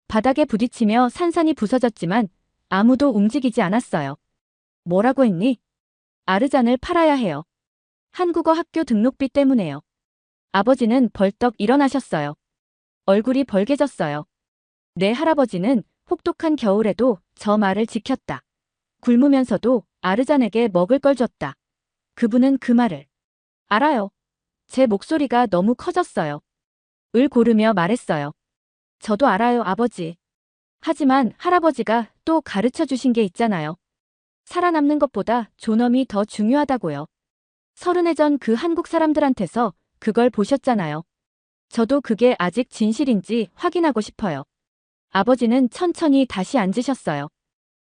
바닥에 부딪히며 산산이 부서졌지만 아무도 움직이지 않았어요. 뭐라고 했니? 아르잔을 팔아야 해요. 한국어 학교 등록비 때문에요. 아버지는 벌떡 일어나셨어요. 얼굴이 벌개졌어요. 내 할아버지는 혹독한 겨울에도 저 말을 지켰다. 굶으면서도 아르잔에게 먹을 걸 줬다. 그분은 그 말을. 알아요. 제 목소리가 너무 커졌어요. 을 고르며 말했어요. 저도 알아요, 아버지. 하지만 할아버지가 또 가르쳐 주신 게 있잖아요. 살아남는 것보다 존엄이 더 중요하다고요. 30해 전 그 한국 사람들한테서 그걸 보셨잖아요. 저도 그게 아직 진실인지 확인하고 싶어요. 아버지는 천천히 다시 앉으셨어요.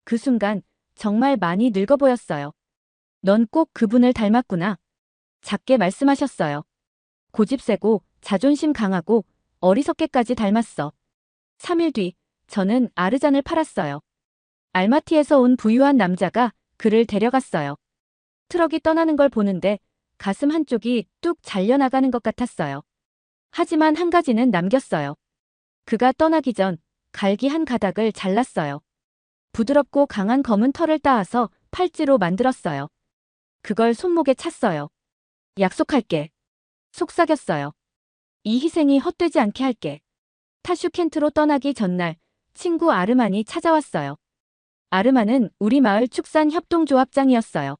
그 순간 정말 많이 늙어 보였어요. 넌 꼭 그분을 닮았구나. 작게 말씀하셨어요. 고집 세고 자존심 강하고 어리석게까지 닮았어. 3일 뒤 저는 아르잔을 팔았어요. 알마티에서 온 부유한 남자가 그를 데려갔어요. 트럭이 떠나는 걸 보는데 가슴 한쪽이 뚝 잘려나가는 것 같았어요. 하지만 한 가지는 남겼어요. 그가 떠나기 전 갈기 한 가닥을 잘랐어요. 부드럽고 강한 검은 털을 따아서 팔찌로 만들었어요. 그걸 손목에 찼어요. 약속할게. 속삭였어요. 이 희생이 헛되지 않게 할게. 타슈켄트로 떠나기 전날 친구 아르만이 찾아왔어요. 아르만은 우리 마을 축산 협동조합장이었어요.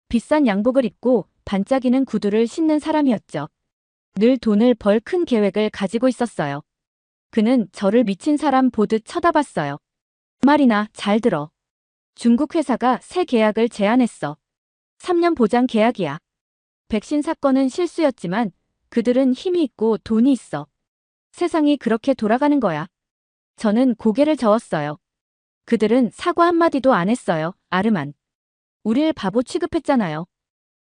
비싼 양복을 입고 반짝이는 구두를 신는 사람이었죠. 늘 돈을 벌 큰 계획을 가지고 있었어요. 그는 저를 미친 사람 보듯 쳐다봤어요. 말이나 잘 들어. 중국 회사가 새 계약을 제안했어. 3년 보장 계약이야. 백신 사건은 실수였지만 그들은 힘이 있고 돈이 있어. 세상이 그렇게 돌아가는 거야. 저는 고개를 저었어요. 그들은 사과 한마디도 안 했어요. 아르만. 우릴 바보 취급했잖아요.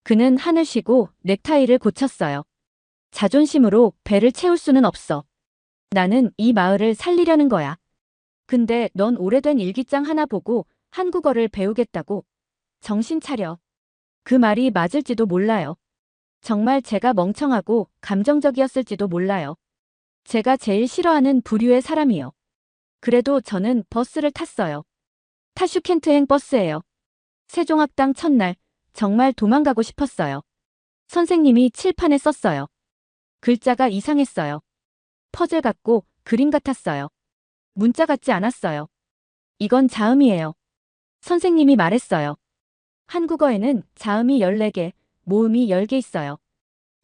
그는 한을 쉬고 넥타이를 고쳤어요. 자존심으로 배를 채울 수는 없어. 나는 이 마을을 살리려는 거야. 근데 넌 오래된 일기장 하나 보고 한국어를 배우겠다고. 정신 차려. 그 말이 맞을지도 몰라요. 정말 제가 멍청하고 감정적이었을지도 몰라요. 제가 제일 싫어하는 부류의 사람이요. 그래도 저는 버스를 탔어요. 타슈켄트행 버스예요. 세종학당 첫날 정말 도망가고 싶었어요. 선생님이 칠판에 썼어요. 글자가 이상했어요. 퍼즐 같고 그림 같았어요. 문자 같지 않았어요. 이건 자음이에요. 선생님이 말했어요. 한국어에는 자음이 14개, 모음이 10개 있어요.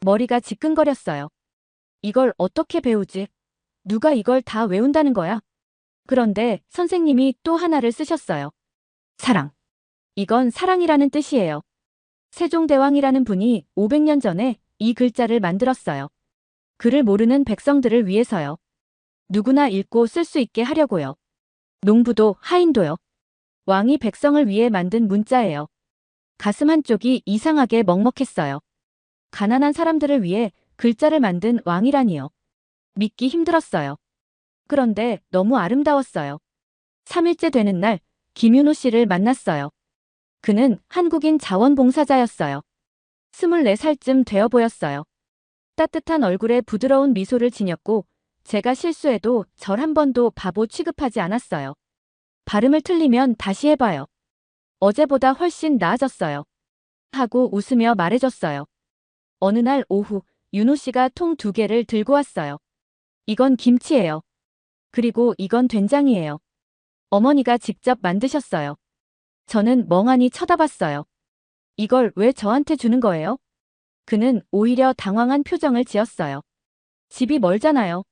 머리가 지끈거렸어요. 이걸 어떻게 배우지? 누가 이걸 다 외운다는 거야? 그런데 선생님이 또 하나를 쓰셨어요. 사랑. 이건 사랑이라는 뜻이에요. 세종대왕이라는 분이 500년 전에 이 글자를 만들었어요. 글을 모르는 백성들을 위해서요. 누구나 읽고 쓸 수 있게 하려고요. 농부도 하인도요. 왕이 백성을 위해 만든 문자예요. 가슴 한쪽이 이상하게 먹먹했어요. 가난한 사람들을 위해 글자를 만든 왕이라니요. 믿기 힘들었어요. 그런데 너무 아름다웠어요. 3일째 되는 날 김윤호 씨를 만났어요. 그는 한국인 자원봉사자였어요. 24살쯤 되어 보였어요. 따뜻한 얼굴에 부드러운 미소를 지녔고 제가 실수해도 절 한 번도 바보 취급하지 않았어요. 발음을 틀리면 다시 해봐요. 어제보다 훨씬 나아졌어요. 하고 웃으며 말해줬어요. 어느 날 오후 윤호 씨가 통 2개를 들고 왔어요. 이건 김치예요. 그리고 이건 된장이에요. 어머니가 직접 만드셨어요. 저는 멍하니 쳐다봤어요. 이걸 왜 저한테 주는 거예요? 그는 오히려 당황한 표정을 지었어요. 집이 멀잖아요.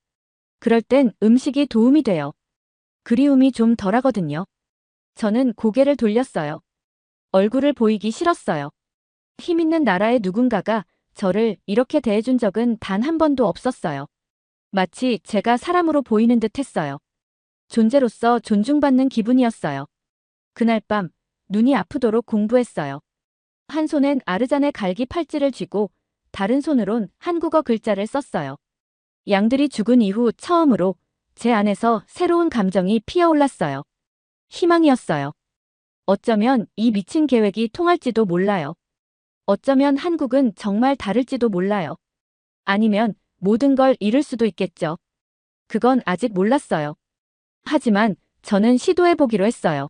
그럴 땐 음식이 도움이 돼요. 그리움이 좀 덜하거든요. 저는 고개를 돌렸어요. 얼굴을 보이기 싫었어요. 힘있는 나라의 누군가가 저를 이렇게 대해준 적은 단 한 번도 없었어요. 마치 제가 사람으로 보이는 듯 했어요. 존재로서 존중받는 기분이었어요. 그날 밤 눈이 아프도록 공부했어요. 한 손엔 아르잔의 갈기 팔찌를 쥐고 다른 손으론 한국어 글자를 썼어요. 양들이 죽은 이후 처음으로 제 안에서 새로운 감정이 피어올랐어요. 희망이었어요. 어쩌면 이 미친 계획이 통할지도 몰라요. 어쩌면 한국은 정말 다를지도 몰라요. 아니면 모든 걸 잃을 수도 있겠죠. 그건 아직 몰랐어요. 하지만 저는 시도해보기로 했어요.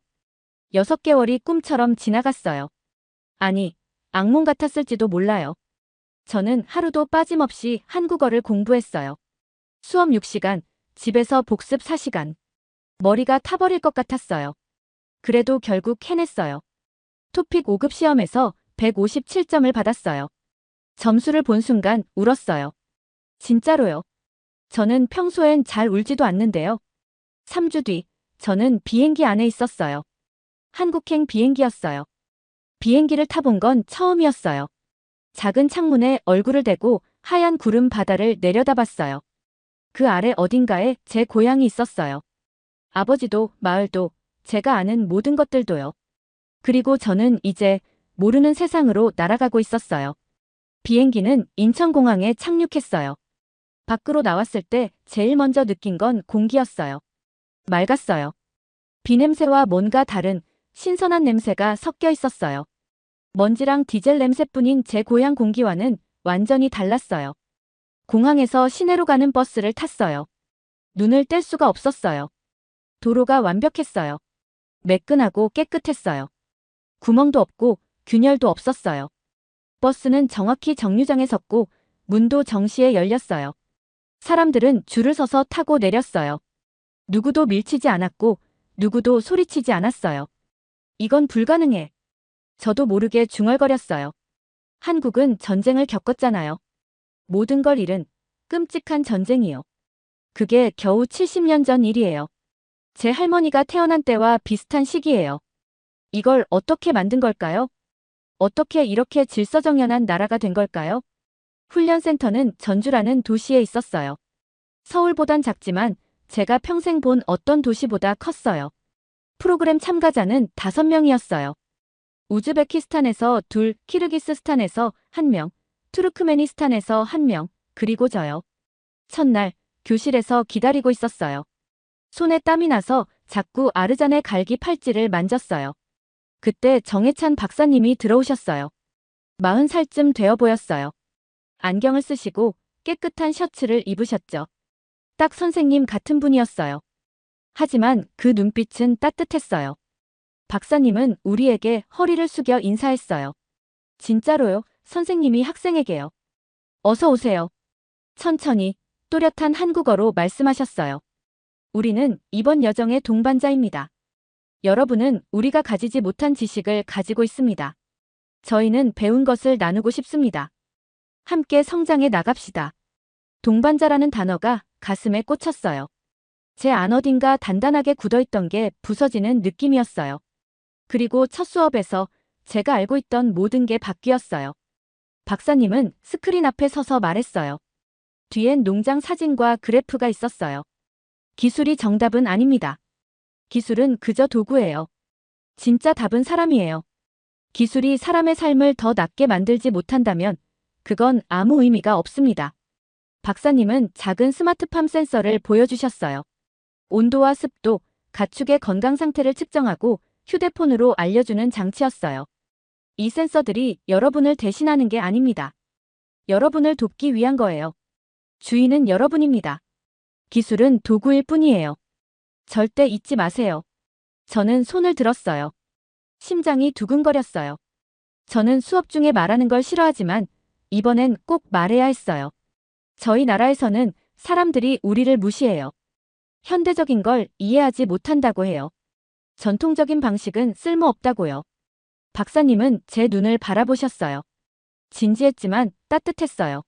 6개월이 꿈처럼 지나갔어요. 아니, 악몽 같았을지도 몰라요. 저는 하루도 빠짐없이 한국어를 공부했어요. 수업 6시간, 집에서 복습 4시간. 머리가 타버릴 것 같았어요. 그래도 결국 해냈어요. 토픽 5급 시험에서 157점을 받았어요. 점수를 본 순간 울었어요. 진짜로요. 저는 평소엔 잘 울지도 않는데요. 3주 뒤, 저는 비행기 안에 있었어요. 한국행 비행기였어요. 비행기를 타본 건 처음이었어요. 작은 창문에 얼굴을 대고 하얀 구름 바다를 내려다봤어요. 그 아래 어딘가에 제 고향이 있었어요. 아버지도, 마을도, 제가 아는 모든 것들도요. 그리고 저는 이제 모르는 세상으로 날아가고 있었어요. 비행기는 인천공항에 착륙했어요. 밖으로 나왔을 때 제일 먼저 느낀 건 공기였어요. 맑았어요. 비냄새와 뭔가 다른 신선한 냄새가 섞여 있었어요. 먼지랑 디젤 냄새뿐인 제 고향 공기와는 완전히 달랐어요. 공항에서 시내로 가는 버스를 탔어요. 눈을 뗄 수가 없었어요. 도로가 완벽했어요. 매끈하고 깨끗했어요. 구멍도 없고 균열도 없었어요. 버스는 정확히 정류장에 섰고 문도 정시에 열렸어요. 사람들은 줄을 서서 타고 내렸어요. 누구도 밀치지 않았고 누구도 소리치지 않았어요. 이건 불가능해. 저도 모르게 중얼거렸어요. 한국은 전쟁을 겪었잖아요. 모든 걸 잃은 끔찍한 전쟁이요. 그게 겨우 70년 전 일이에요. 제 할머니가 태어난 때와 비슷한 시기예요. 이걸 어떻게 만든 걸까요? 어떻게 이렇게 질서정연한 나라가 된 걸까요? 훈련센터는 전주라는 도시에 있었어요. 서울보단 작지만 제가 평생 본 어떤 도시보다 컸어요. 프로그램 참가자는 5명이었어요. 우즈베키스탄에서 2, 키르기스스탄에서 1명, 투르크메니스탄에서 1명, 그리고 저요. 첫날 교실에서 기다리고 있었어요. 손에 땀이 나서 자꾸 아르잔의 갈기 팔찌를 만졌어요. 그때 정해찬 박사님이 들어오셨어요. 40살쯤 되어 보였어요. 안경을 쓰시고 깨끗한 셔츠를 입으셨죠. 딱 선생님 같은 분이었어요. 하지만 그 눈빛은 따뜻했어요. 박사님은 우리에게 허리를 숙여 인사했어요. 진짜로요, 선생님이 학생에게요. 어서 오세요. 천천히 또렷한 한국어로 말씀하셨어요. 우리는 이번 여정의 동반자입니다. 여러분은 우리가 가지지 못한 지식을 가지고 있습니다. 저희는 배운 것을 나누고 싶습니다. 함께 성장해 나갑시다. 동반자라는 단어가 가슴에 꽂혔어요. 제 안 어딘가 단단하게 굳어있던 게 부서지는 느낌이었어요. 그리고 첫 수업에서 제가 알고 있던 모든 게 바뀌었어요. 박사님은 스크린 앞에 서서 말했어요. 뒤엔 농장 사진과 그래프가 있었어요. 기술이 정답은 아닙니다. 기술은 그저 도구예요. 진짜 답은 사람이에요. 기술이 사람의 삶을 더 낫게 만들지 못한다면 그건 아무 의미가 없습니다. 박사님은 작은 스마트팜 센서를 보여주셨어요. 온도와 습도, 가축의 건강 상태를 측정하고 휴대폰으로 알려주는 장치였어요. 이 센서들이 여러분을 대신하는 게 아닙니다. 여러분을 돕기 위한 거예요. 주인은 여러분입니다. 기술은 도구일 뿐이에요. 절대 잊지 마세요. 저는 손을 들었어요. 심장이 두근거렸어요. 저는 수업 중에 말하는 걸 싫어하지만 이번엔 꼭 말해야 했어요. 저희 나라에서는 사람들이 우리를 무시해요. 현대적인 걸 이해하지 못한다고 해요. 전통적인 방식은 쓸모없다고요. 박사님은 제 눈을 바라보셨어요. 진지했지만 따뜻했어요.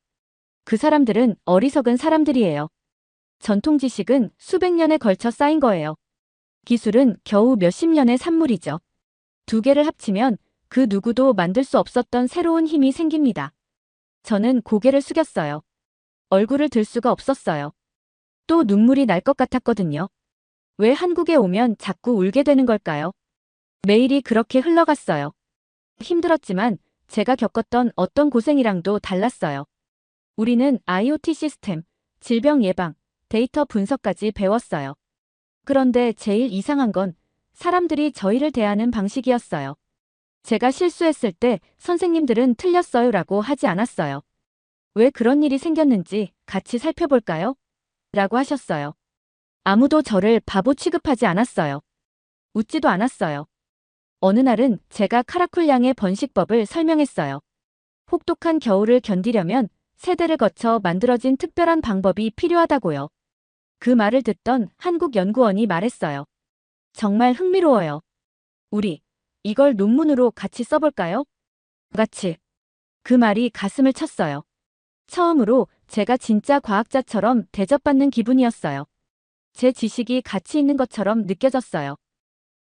그 사람들은 어리석은 사람들이에요. 전통 지식은 수백 년에 걸쳐 쌓인 거예요. 기술은 겨우 몇십 년의 산물이죠. 두 개를 합치면 그 누구도 만들 수 없었던 새로운 힘이 생깁니다. 저는 고개를 숙였어요. 얼굴을 들 수가 없었어요. 또 눈물이 날 것 같았거든요. 왜 한국에 오면 자꾸 울게 되는 걸까요? 매일이 그렇게 흘러갔어요. 힘들었지만 제가 겪었던 어떤 고생이랑도 달랐어요. 우리는 IoT 시스템, 질병 예방, 데이터 분석까지 배웠어요. 그런데 제일 이상한 건 사람들이 저희를 대하는 방식이었어요. 제가 실수했을 때 선생님들은 틀렸어요라고 하지 않았어요. 왜 그런 일이 생겼는지 같이 살펴볼까요? 라고 하셨어요. 아무도 저를 바보 취급하지 않았어요. 웃지도 않았어요. 어느 날은 제가 카라쿨 양의 번식법을 설명했어요. 혹독한 겨울을 견디려면 세대를 거쳐 만들어진 특별한 방법이 필요하다고요. 그 말을 듣던 한국 연구원이 말했어요. 정말 흥미로워요. 우리 이걸 논문으로 같이 써볼까요? 같이. 그 말이 가슴을 쳤어요. 처음으로 제가 진짜 과학자처럼 대접받는 기분이었어요. 제 지식이 가치 있는 것처럼 느껴졌어요.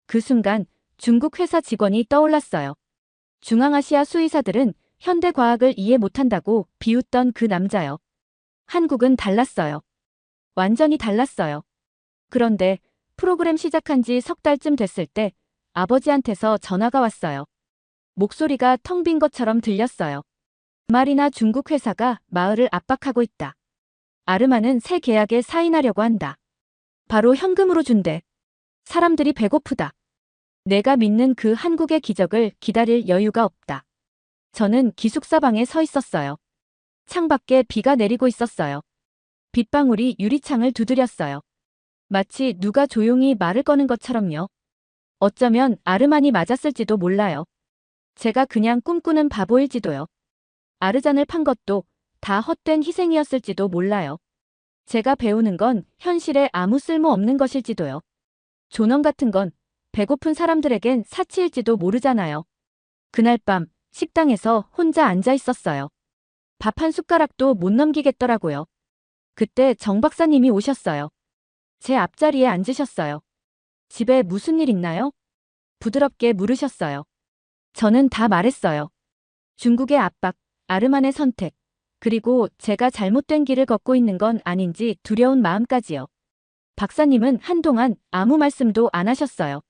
그 순간 중국 회사 직원이 떠올랐어요. 중앙아시아 수의사들은 현대 과학을 이해 못한다고 비웃던 그 남자요. 한국은 달랐어요. 완전히 달랐어요. 그런데 프로그램 시작한 지 석 달쯤 됐을 때 아버지한테서 전화가 왔어요. 목소리가 텅 빈 것처럼 들렸어요. 말이나 중국 회사가 마을을 압박하고 있다. 아르마는 새 계약에 사인하려고 한다. 바로 현금으로 준대. 사람들이 배고프다. 내가 믿는 그 한국의 기적을 기다릴 여유가 없다. 저는 기숙사방에 서 있었어요. 창밖에 비가 내리고 있었어요. 빗방울이 유리창을 두드렸어요. 마치 누가 조용히 말을 거는 것처럼요. 어쩌면 아르만이 맞았을지도 몰라요. 제가 그냥 꿈꾸는 바보일지도요. 아르잔을 판 것도 다 헛된 희생이었을지도 몰라요. 제가 배우는 건 현실에 아무 쓸모 없는 것일지도요. 존엄 같은 건 배고픈 사람들에겐 사치일지도 모르잖아요. 그날 밤 식당에서 혼자 앉아 있었어요. 밥 한 숟가락도 못 넘기겠더라고요. 그때 정 박사님이 오셨어요. 제 앞자리에 앉으셨어요. 집에 무슨 일 있나요? 부드럽게 물으셨어요. 저는 다 말했어요. 중국의 압박, 아르만의 선택, 그리고 제가 잘못된 길을 걷고 있는 건 아닌지 두려운 마음까지요. 박사님은 한동안 아무 말씀도 안 하셨어요.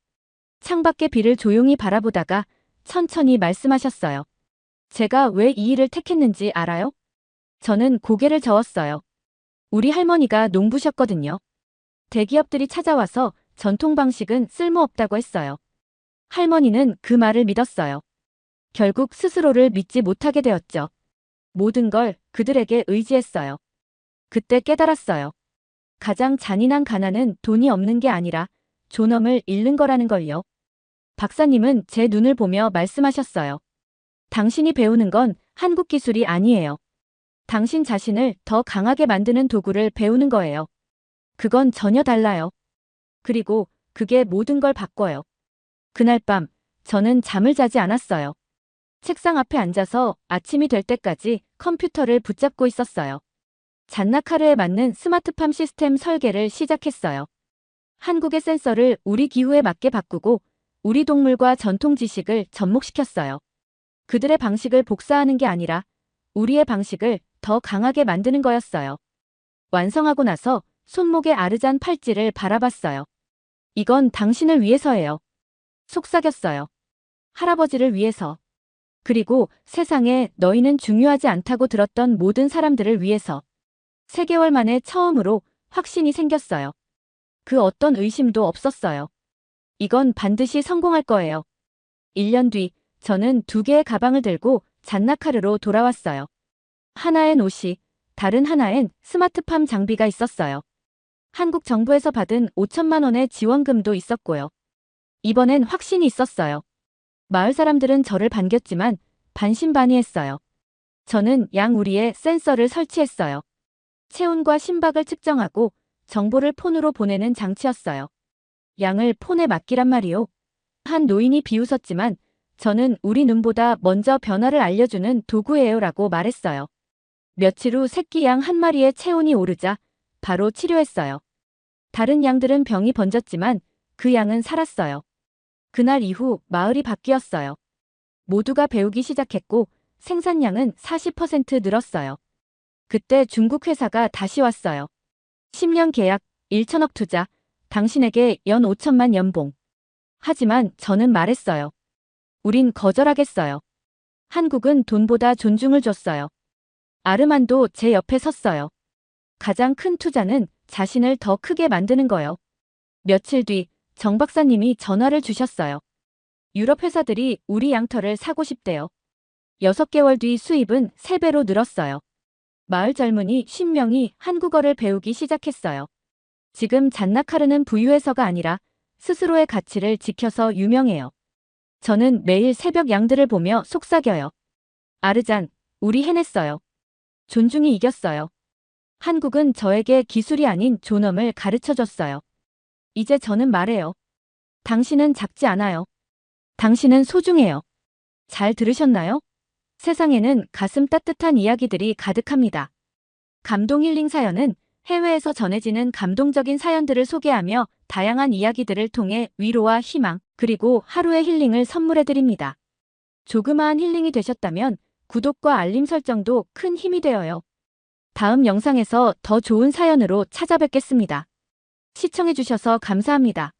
창밖의 비를 조용히 바라보다가 천천히 말씀하셨어요. 제가 왜 이 일을 택했는지 알아요? 저는 고개를 저었어요. 우리 할머니가 농부셨거든요. 대기업들이 찾아와서 전통 방식은 쓸모없다고 했어요. 할머니는 그 말을 믿었어요. 결국 스스로를 믿지 못하게 되었죠. 모든 걸 그들에게 의지했어요. 그때 깨달았어요. 가장 잔인한 가난은 돈이 없는 게 아니라 존엄을 잃는 거라는 걸요. 박사님은 제 눈을 보며 말씀하셨어요. 당신이 배우는 건 한국 기술이 아니에요. 당신 자신을 더 강하게 만드는 도구를 배우는 거예요. 그건 전혀 달라요. 그리고 그게 모든 걸 바꿔요. 그날 밤 저는 잠을 자지 않았어요. 책상 앞에 앉아서 아침이 될 때까지 컴퓨터를 붙잡고 있었어요. 잔나카르에 맞는 스마트팜 시스템 설계를 시작했어요. 한국의 센서를 우리 기후에 맞게 바꾸고 우리 동물과 전통 지식을 접목시켰어요. 그들의 방식을 복사하는 게 아니라 우리의 방식을 더 강하게 만드는 거였어요. 완성하고 나서 손목의 아르잔 팔찌를 바라봤어요. 이건 당신을 위해서예요. 속삭였어요. 할아버지를 위해서. 그리고 세상에 너희는 중요하지 않다고 들었던 모든 사람들을 위해서. 3개월 만에 처음으로 확신이 생겼어요. 그 어떤 의심도 없었어요. 이건 반드시 성공할 거예요. 1년 뒤 저는 2개의 가방을 들고 잔나카르로 돌아왔어요. 하나엔 옷이, 다른 하나엔 스마트팜 장비가 있었어요. 한국 정부에서 받은 5천만 원의 지원금도 있었고요. 이번엔 확신이 있었어요. 마을 사람들은 저를 반겼지만 반신반의했어요. 저는 양 우리에 센서를 설치했어요. 체온과 심박을 측정하고 정보를 폰으로 보내는 장치였어요. 양을 폰에 맡기란 말이요. 한 노인이 비웃었지만 저는 우리 눈보다 먼저 변화를 알려주는 도구예요 라고 말했어요. 며칠 후 새끼 양 한 마리의 체온이 오르자 바로 치료했어요. 다른 양들은 병이 번졌지만 그 양은 살았어요. 그날 이후 마을이 바뀌었어요. 모두가 배우기 시작했고 생산량은 40% 늘었어요. 그때 중국 회사가 다시 왔어요. 10년 계약, 1천억 투자, 당신에게 연 5천만 연봉. 하지만 저는 말했어요. 우린 거절하겠어요. 한국은 돈보다 존중을 줬어요. 아르만도 제 옆에 섰어요. 가장 큰 투자는 자신을 더 크게 만드는 거요. 며칠 뒤 정 박사님이 전화를 주셨어요. 유럽 회사들이 우리 양털을 사고 싶대요. 6개월 뒤 수입은 3배로 늘었어요. 마을 젊은이 10명이 한국어를 배우기 시작했어요. 지금 잔나카르는 부유해서가 아니라 스스로의 가치를 지켜서 유명해요. 저는 매일 새벽 양들을 보며 속삭여요. 아르잔, 우리 해냈어요. 존중이 이겼어요. 한국은 저에게 기술이 아닌 존엄을 가르쳐줬어요. 이제 저는 말해요. 당신은 작지 않아요. 당신은 소중해요. 잘 들으셨나요? 세상에는 가슴 따뜻한 이야기들이 가득합니다. 감동 힐링 사연은 해외에서 전해지는 감동적인 사연들을 소개하며 다양한 이야기들을 통해 위로와 희망, 그리고 하루의 힐링을 선물해드립니다. 조그마한 힐링이 되셨다면 구독과 알림 설정도 큰 힘이 되어요. 다음 영상에서 더 좋은 사연으로 찾아뵙겠습니다. 시청해주셔서 감사합니다.